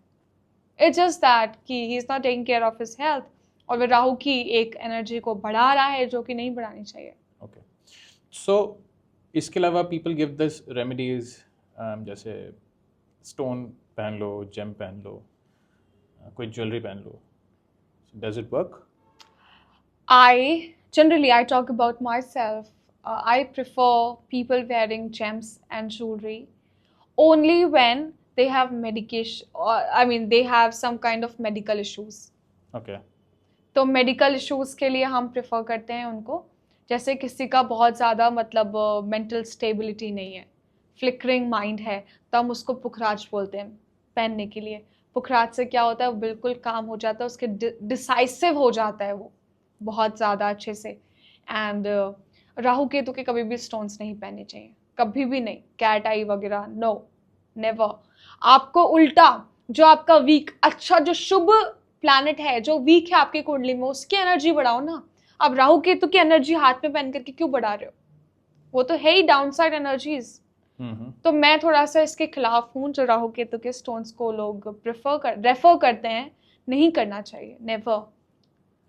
इट्स जस्ट दैट कि he is not taking care of his health, और वो राहु की एक एनर्जी को बढ़ा रहा है जो कि नहीं बढ़ानी चाहिए. ओके, सो इसके अलावा पीपल गिव दिस रेमेडीज, जैसे स्टोन पहन लो, जेम पहन लो, कोई ज्वेलरी पहन लो. Does it work? I talk about myself. I prefer people wearing gems and jewelry only when they have medication, or I mean they have some kind of medical issues. Okay, तो medical issues के लिए हम prefer करते हैं उनको. जैसे किसी का बहुत ज़्यादा मतलब मेंटल स्टेबिलिटी नहीं है, फ्लिकरिंग माइंड है, तो हम उसको पुखराज बोलते हैं पहनने के लिए. पुखराज से क्या होता है, वो बिल्कुल काम हो जाता है, उसके डिसाइसिव हो जाता है वो बहुत ज़्यादा अच्छे से. एंड राहु केतु के कभी भी स्टोन्स नहीं पहनने चाहिए, कभी भी नहीं. कैट आई वगैरह, नो, नेवर. आपको उल्टा जो आपका वीक, अच्छा जो शुभ प्लैनेट है, जो वीक है आपकी कुंडली में, उसकी एनर्जी बढ़ाओ ना. अब राहु केतु की एनर्जी हाथ में पहन करके क्यों बढ़ा रहे हो? वो तो है ही डाउनसाइड एनर्जीज. तो मैं थोड़ा सा इसके खिलाफ हूँ जो राहु केतु के स्टोन्स को लोग रेफर करते हैं. नहीं करना चाहिए, never.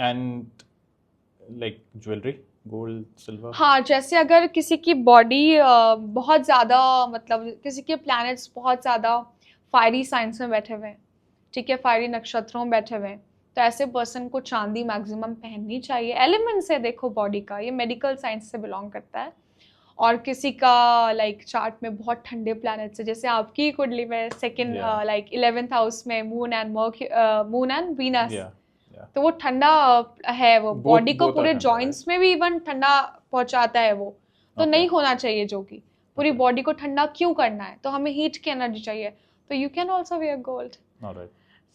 And like jewellery, gold, silver? हाँ, जैसे अगर किसी की बॉडी बहुत ज़्यादा, मतलब किसी के प्लैनेट्स बहुत ज़्यादा फायरी साइंस में बैठे हुए हैं, ठीक है, फायरी नक्षत्रों में बैठे हुए हैं, तो ऐसे पर्सन को चांदी मैक्सिमम पहननी चाहिए. एलिमेंट से देखो बॉडी का, ये मेडिकल साइंस से बिलोंग करता है. और किसी का लाइक चार्ट में बहुत ठंडे प्लैनेट्स है, जैसे आपकी कुंडली में सेकंड लाइक 11th हाउस में मून एंड वीनस, तो वो ठंडा है, वो बॉडी को पूरे जॉइंट्स में भी इवन ठंडा पहुंचाता है वो. तो नहीं होना चाहिए, जो कि पूरी बॉडी को ठंडा क्यों करना है, तो हमें हीट की एनर्जी चाहिए. तो you can also wear gold.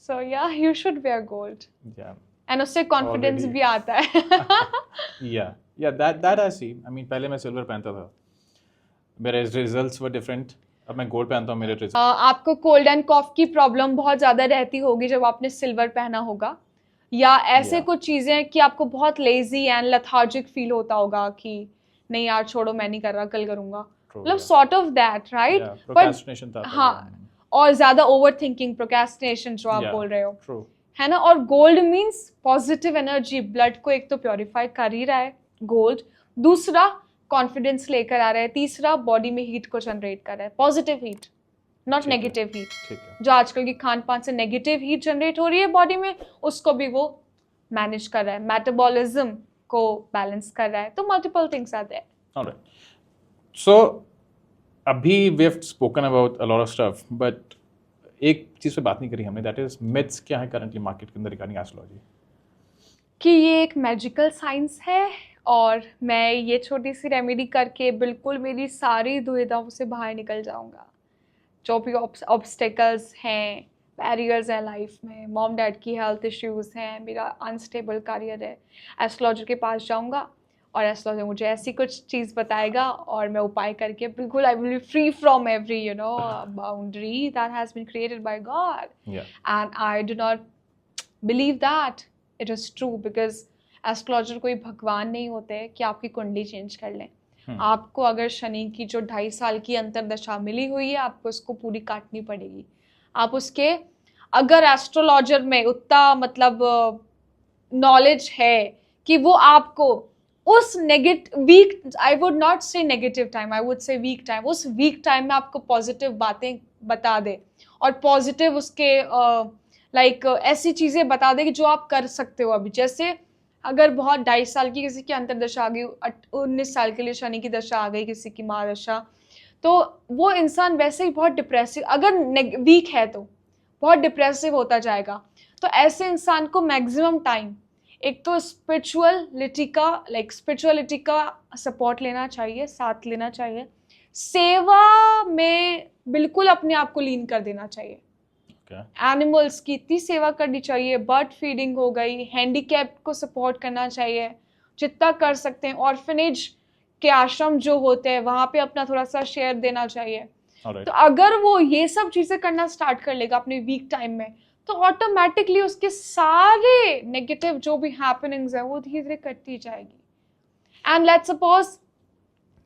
So yeah, you should wear gold. Yeah. And उससे कॉन्फिडेंस भी आता है. that I see. I mean, पहले मैं सिल्वर पहनता था, मेरे रिजल्ट्स वर डिफरेंट. अब मैं गोल्ड पहनता हूँ, मेरे रिजल्ट. आपको कोल्ड एंड कॉफ की प्रॉब्लम बहुत ज़्यादा रहती होगी जब आपने सिल्वर पहना होगा, या ऐसे कुछ चीज़ें कि आपको बहुत लेजी एंड लेथार्जिक फील होता होगा कि नहीं यार छोड़ो, मैं नहीं कर रहा, कल करूँगा, मतलब sort of that, right. Procrastination था. हाँ, और ज़्यादा ओवर थिंकिंग, प्रोक्रेस्टिनेशन जो आप बोल रहे हो, true. है ना. और gold means positive energy, blood को एक तो प्योरीफाई कर ही रहा है गोल्ड, दूसरा कॉन्फिडेंस लेकर आ रहा है, तीसरा बॉडी में हीट को जनरेट कर रहा है, positive heat, not negative heat. जो आजकल की खान पान से नेगेटिव हीट जनरेट हो रही है बॉडी में, उसको भी वो मैनेज कर रहा है, मेटाबॉलिज्म को बैलेंस कर रहा है. तो multiple things are there. Alright, so अभी we have spoken about a lot of stuff, but एक चीज़ पे बात नहीं करी हमने, दैट इज मिथ्स. क्या है करंटली मार्केट के अंदर रिगार्डिंग एस्ट्रोलॉजी? कि ये एक मैजिकल साइंस है, और मैं ये छोटी सी रेमेडी करके बिल्कुल मेरी सारी दुविधाओं से बाहर निकल जाऊंगा. जो भी ऑब्स्टेकल्स हैं, बैरियर्स हैं लाइफ में, मॉम डैड की हेल्थ इश्यूज हैं, मेरा अनस्टेबल करियर है, एस्ट्रोलॉजर के पास जाऊंगा और एस्ट्रोलॉजर मुझे ऐसी कुछ चीज़ बताएगा और मैं उपाय करके बिल्कुल I will be free from every boundary that has been created by God. And I do not believe that it is true, because astrologer कोई भगवान नहीं होते कि आपकी कुंडली चेंज कर लें. आपको अगर शनि की जो 2.5 साल की अंतरदशा मिली हुई है, आपको उसको पूरी काटनी पड़ेगी. आप उसके, अगर एस्ट्रोलॉजर में उतना मतलब नॉलेज है कि वो आपको उस weak, I would not say negative time, I would say weak time, उस वीक टाइम में आपको पॉजिटिव बातें बता दे और पॉजिटिव उसके लाइक ऐसी चीज़ें बता दे कि जो आप कर सकते हो अभी. जैसे अगर बहुत 2.5 साल की किसी की अंतरदशा आ गई, 19 साल के लिए शनि की दशा आ गई, किसी की महादशा, तो वो इंसान वैसे ही बहुत डिप्रेसिव, अगर वीक है तो बहुत डिप्रेसिव होता जाएगा. तो ऐसे इंसान को मैक्सिमम टाइम एक तो स्पिरिचुअलिटी का सपोर्ट लेना चाहिए, साथ लेना चाहिए, सेवा में बिल्कुल अपने आप को लीन कर देना चाहिए. एनिमल्स की इतनी सेवा करनी चाहिए, बर्ड फीडिंग हो गई, हैंडीकैप को सपोर्ट करना चाहिए जितना कर सकते हैं, ऑर्फनेज के आश्रम जो होते हैं वहाँ पे अपना थोड़ा सा शेयर देना चाहिए. तो अगर वो ये सब चीज़ें करना स्टार्ट कर लेगा अपने वीक टाइम में, तो ऑटोमेटिकली उसके सारे नेगेटिव जो भी हैपनिंग्स है वो धीरे धीरे कटती जाएगी. एंड लेट्स सपोज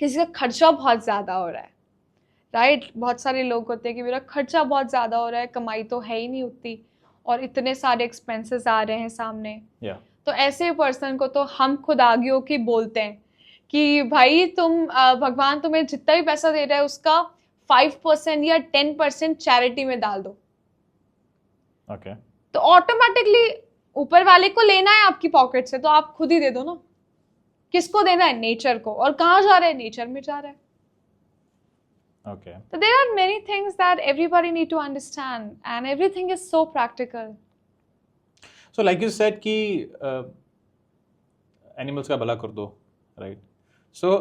किसी का खर्चा बहुत ज़्यादा हो रहा है, राइट? बहुत सारे लोग होते हैं कि मेरा खर्चा बहुत ज़्यादा हो रहा है, कमाई तो है ही नहीं उतनी और इतने सारे एक्सपेंसेस आ रहे हैं सामने। या तो ऐसे पर्सन को तो हम खुद आगे होके बोलते हैं कि भाई तुम भगवान तुम्हें जितना भी पैसा दे रहा है उसका 5% या 10% चैरिटी में डाल दो। ओके तो ऑटोमेटिकली ऊपर वाले को लेना है आपकी पॉकेट से, तो आप खुद ही दे दो ना। किसको देना है? नेचर को। और कहाँ जा रहा है? नेचर में जा रहा है। Okay So there are many things that everybody need to understand and everything is so practical. So like you said कि एनिमल्स का भला कर दो, राइट? सो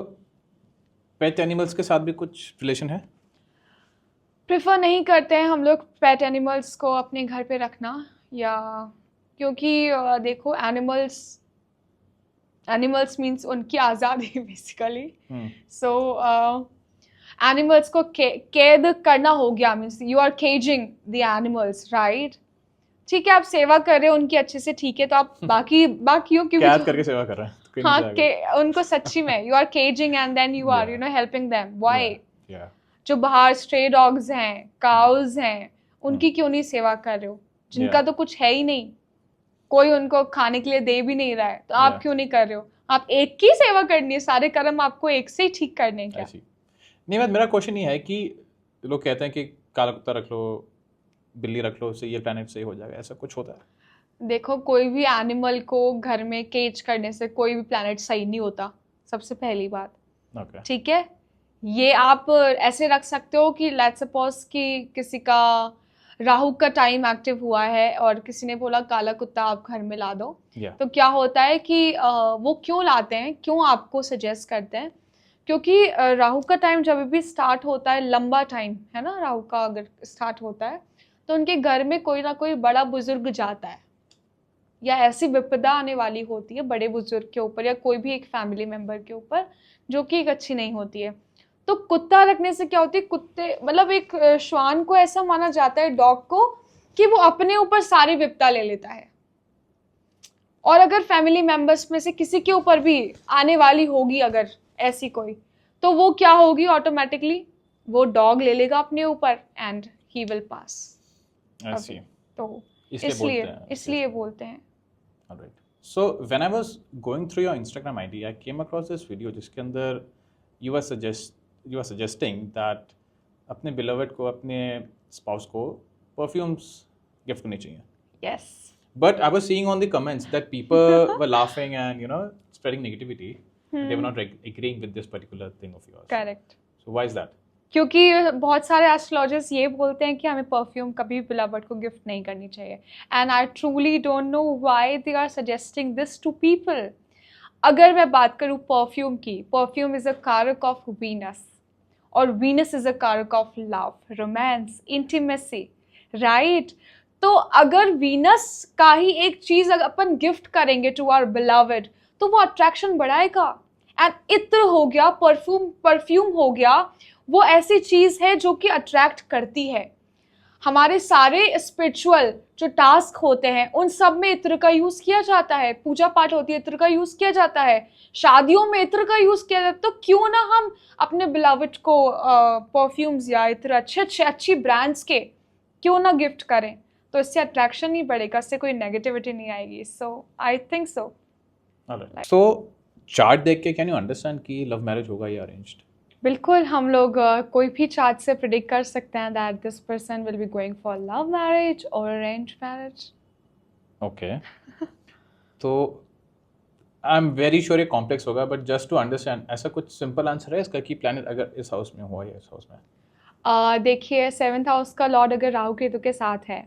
पेट एनिमल्स के साथ भी कुछ रिलेशन है? प्रेफर नहीं करते हैं हम लोग पेट एनिमल्स को अपने घर पे रखना, या क्योंकि देखो एनिमल्स मीन्स उनकी आज़ादी बेसिकली। सो एनिमल्स को कैद करना हो गया, means you are caging the animals, right? ठीक है, आप सेवा कर रहे हो उनकी अच्छे से, ठीक है, तो आप बाकियों की कैद करके सेवा कर रहे हैं तो कहीं हाँ नहीं जाएगा। उनको सच्ची में you are caging and then you are helping them. Why? Yeah. जो बाहर स्ट्रे डॉग्स हैं, काउज हैं, उनकी क्यों नहीं सेवा कर रहे हो? जिनका Yeah. तो कुछ है ही नहीं, कोई उनको खाने के लिए दे भी नहीं रहा है, तो आप Yeah. क्यों नहीं कर रहे हो? आप एक की सेवा करनी है, सारे कर्म आपको एक से ही ठीक करने हैं क्या? ऐसी नहीं, बात मेरा क्वेश्चन ये है कि लोग कहते हैं कि काला कुत्ता रख लो, बिल्ली रख लो, उससे ये प्लेनेट सही हो जाएगा, ऐसा कुछ होता है? देखो, कोई भी एनिमल को घर में केज करने से कोई भी प्लैनेट सही नहीं होता, सबसे पहली बात। ओके ठीक है, ये आप ऐसे रख सकते हो कि लेट्स सपोज कि किसी का राहु का टाइम एक्टिव हुआ है और किसी ने बोला काला कुत्ता आप घर में ला दो। Yeah. तो क्या होता है कि वो क्यों लाते हैं, क्यों आपको सजेस्ट करते हैं? क्योंकि राहु का टाइम जब भी स्टार्ट होता है, लंबा टाइम है ना राहु का, अगर स्टार्ट होता है तो उनके घर में कोई ना कोई बड़ा बुजुर्ग जाता है, या ऐसी विपदा आने वाली होती है बड़े बुजुर्ग के ऊपर या कोई भी एक फैमिली मेंबर के ऊपर, जो कि एक अच्छी नहीं होती है। तो कुत्ता रखने से क्या होती है, कुत्ते मतलब एक श्वान को ऐसा माना जाता है, डॉग को, कि वो अपने ऊपर सारी विपदा ले लेता है। और अगर फैमिली मेंबर्स में से किसी के ऊपर भी आने वाली होगी अगर ऐसी कोई, तो वो क्या होगी, ऑटोमेटिकली वो डॉग ले लेगा अपने ऊपर एंड ही विल पास। ऐसी तो इसलिए इसलिए बोलते हैं। Alright. So when I was going through your Instagram ID, I came across this video जिसके अंदर you were suggesting that अपने beloved को, अपने spouse को perfumes gift करनी चाहिए. Yes. But I was seeing on the comments that people were laughing and spreading negativity. They were not agreeing with this particular thing of yours. Correct. So why is that? क्योंकि बहुत सारे astrologers ये बोलते हैं कि हमें perfume कभी beloved को गिफ्ट नहीं करनी चाहिए, and I truly don't know why they are suggesting this to people. अगर मैं बात करूँ परफ्यूम की, परफ्यूम इज अ कारक ऑफ वीनस, और वीनस इज अ कारक of love, romance, intimacy, right? तो अगर वीनस का ही एक चीज अगर अपन गिफ्ट करेंगे टू आवर बिलवड, तो वो अट्रैक्शन बढ़ाएगा। एंड इत्र हो गया, परफ्यूम हो गया, वो ऐसी चीज है जो कि अट्रैक्ट करती है। हमारे सारे स्पिरिचुअल जो टास्क होते हैं उन सब में इत्र का यूज किया जाता है, पूजा पाठ होती है इत्र का यूज किया जाता है, शादियों में इत्र का यूज किया जाता है। तो क्यों ना हम अपने बिलवड को परफ्यूम्स या इत्र अच्छी ब्रांड्स के क्यों ना गिफ्ट करें? तो इससे अट्रैक्शन नहीं बढ़ेगा, इससे कोई नेगेटिविटी नहीं आएगी। सो I think so. So chart देख के कैन यू अंडरस्टैंड कि लव मैरिज होगा या अरेंज्ड? बिल्कुल, हम लोग कोई भी चार्ट से प्रिडिक्ट कर सकते हैं that this person will be going for love marriage और अरेंज मैरिज। ओके तो आई एम वेरी श्योर ये कॉम्प्लेक्स होगा, बट जस्ट टू अंडरस्टैंड, ऐसा कुछ सिंपल आंसर है इसका कि प्लैनेट अगर इस हाउस में हुआ या इस हाउस में? देखिए, 7th हाउस का लॉर्ड अगर राहु केतु के साथ है,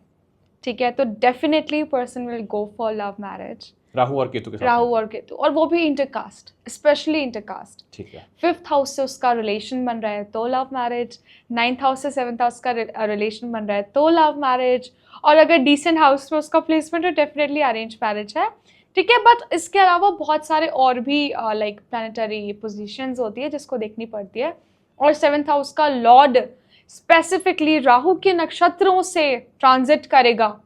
ठीक है, तो definitely person will go for love marriage. Rahu और केतु के साथ? राहु और केतु, और वो भी इंटरकास्ट, स्पेशली इंटरकास्ट। ठीक है। 5th हाउस से उसका रिलेशन बन रहा है तो लव मैरिज, 9th हाउस से 7th हाउस का रिलेशन बन रहा है तो लव मैरिज, और अगर डिसेंट हाउस में उसका प्लेसमेंट है डेफिनेटली अरेंज मैरिज है। ठीक है, बट इसके अलावा बहुत सारे और भी लाइक प्लैनेटरी पोजीशंस होती है जिसको देखनी पड़ती है, और 7th हाउस का लॉर्ड स्पेसिफिकली राहु के नक्षत्रों से ट्रांजिट करेगा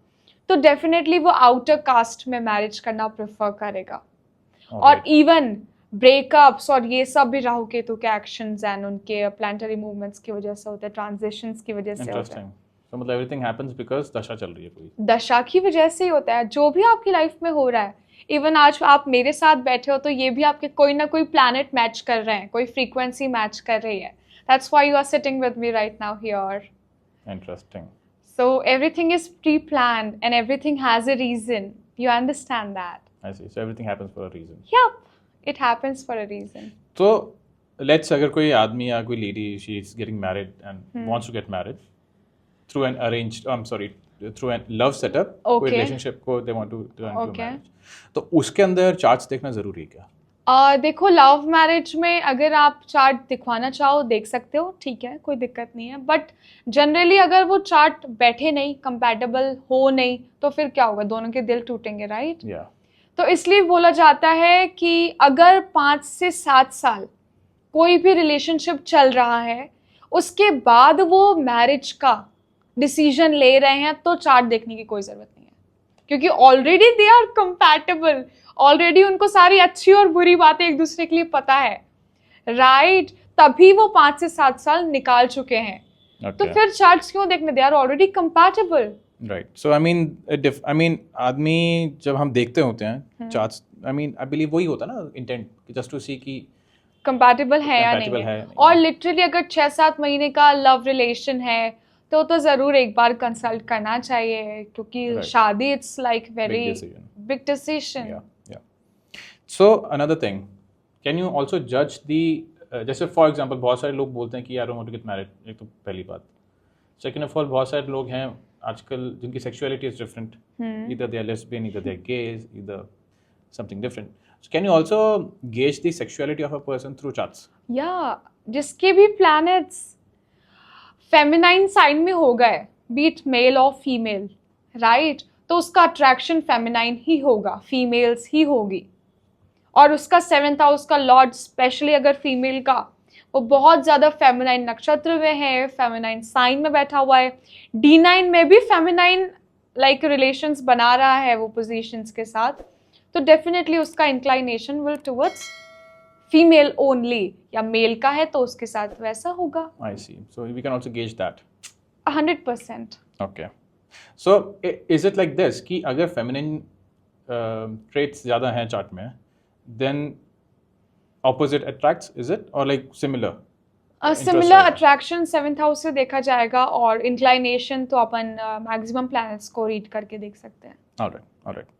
तो डेफिनेटली वो आउटर कास्ट में मैरिज करना प्रेफर करेगा। और इवन ब्रेकअप्स और ये सब भी राहु केतु के एक्शंस एंड उनके प्लानिटरी मूवमेंट्स की वजह से होते हैं, ट्रांजिशंस की वजह से होता है। इंटरेस्टिंग। तो मतलब एवरीथिंग हैपेंस बिकॉज दशा चल रही है पूरी। दशा की वजह से ही होता है जो भी आपकी लाइफ में हो रहा है। इवन आज आप मेरे साथ बैठे हो तो ये भी आपके कोई ना कोई प्लैनेट मैच कर रहे हैं, कोई फ्रीक्वेंसी मैच कर रही है। That's why you are sitting with me right now here. Interesting. So everything is pre-planned and everything has a reason. You understand that? I see. So everything happens for a reason. Yep, it happens for a reason. तो let's अगर कोई आदमी या कोई lady she is getting married and wants to get married through an arranged through an love setup, कोई relationship को they want to turn to marriage, तो उसके अंदर चार्ट्स देखना जरूरी है क्या? देखो लव मैरिज में अगर आप चार्ट दिखवाना चाहो देख सकते हो, ठीक है, कोई दिक्कत नहीं है। बट जनरली अगर वो चार्ट बैठे नहीं, कंपैटिबल हो नहीं, तो फिर क्या होगा? दोनों के दिल टूटेंगे, राइट? तो इसलिए बोला जाता है कि अगर 5 से 7 साल कोई भी रिलेशनशिप चल रहा है, उसके बाद वो मैरिज का डिसीजन ले रहे हैं, तो चार्ट देखने की कोई ज़रूरत नहीं है, क्योंकि already they are compatible, already उनको सारी अच्छी और बुरी बातें एक दूसरे के लिए पता है, राइट? तभी वो 5 से 7 साल निकाल चुके हैं। तो फिर चार्ट्स क्यों देखने? They are already compatible, right? So I mean आदमी जब हम देखते होते हैं चार्ट्स, आई बिलीव वही होता है ना इंटेंट, जस्ट टू सी कि कंपैटिबल है या नहीं है। और लिटरली अगर 6-7 महीने का लव रिलेशन है तो ज़रूर एक बार कंसल्ट करना चाहिए, क्योंकि शादी it's like very big decision. So another thing, can you also जज दी, जैसे फॉर एग्जाम्पल बहुत सारे लोग बोलते हैं कि I don't want to get married, एक तो पहली बात। सेकेंड ऑफ ऑल, बहुत सारे लोग हैं आजकल जिनकी sexuality is different, either they are lesbian, either they are gays, either something different. So can you also gauge the sexuality of a person through charts? Yeah, जिसके भी planets फेमिनाइन साइन में हो गए, बीट मेल और female, right? तो उसका attraction feminine ही होगा, females ही होगी। और उसका 7th हाउस का लॉर्ड, स्पेशली अगर फीमेल का, वो बहुत ज़्यादा फेमिनाइन नक्षत्र में है, फेमिनाइन साइन में बैठा हुआ है, D9 में भी फेमिनाइन लाइक रिलेशंस बना रहा है वो पोजीशंस के साथ, तो डेफिनेटली उसका inclination will towards female only, या मेल का है तो उसके साथ वैसा होगा। I see. So we can also gauge that. 100%. Okay. So is it like this कि अगर feminine traits ज़्यादा हैं चार्ट में, then opposite attracts, is it, or like similar? Similar attraction 7th house से देखा जाएगा, और इंक्लाइनेशन तो अपन मैक्सिमम प्लैनेट्स को रीड करके देख सकते हैं। All right.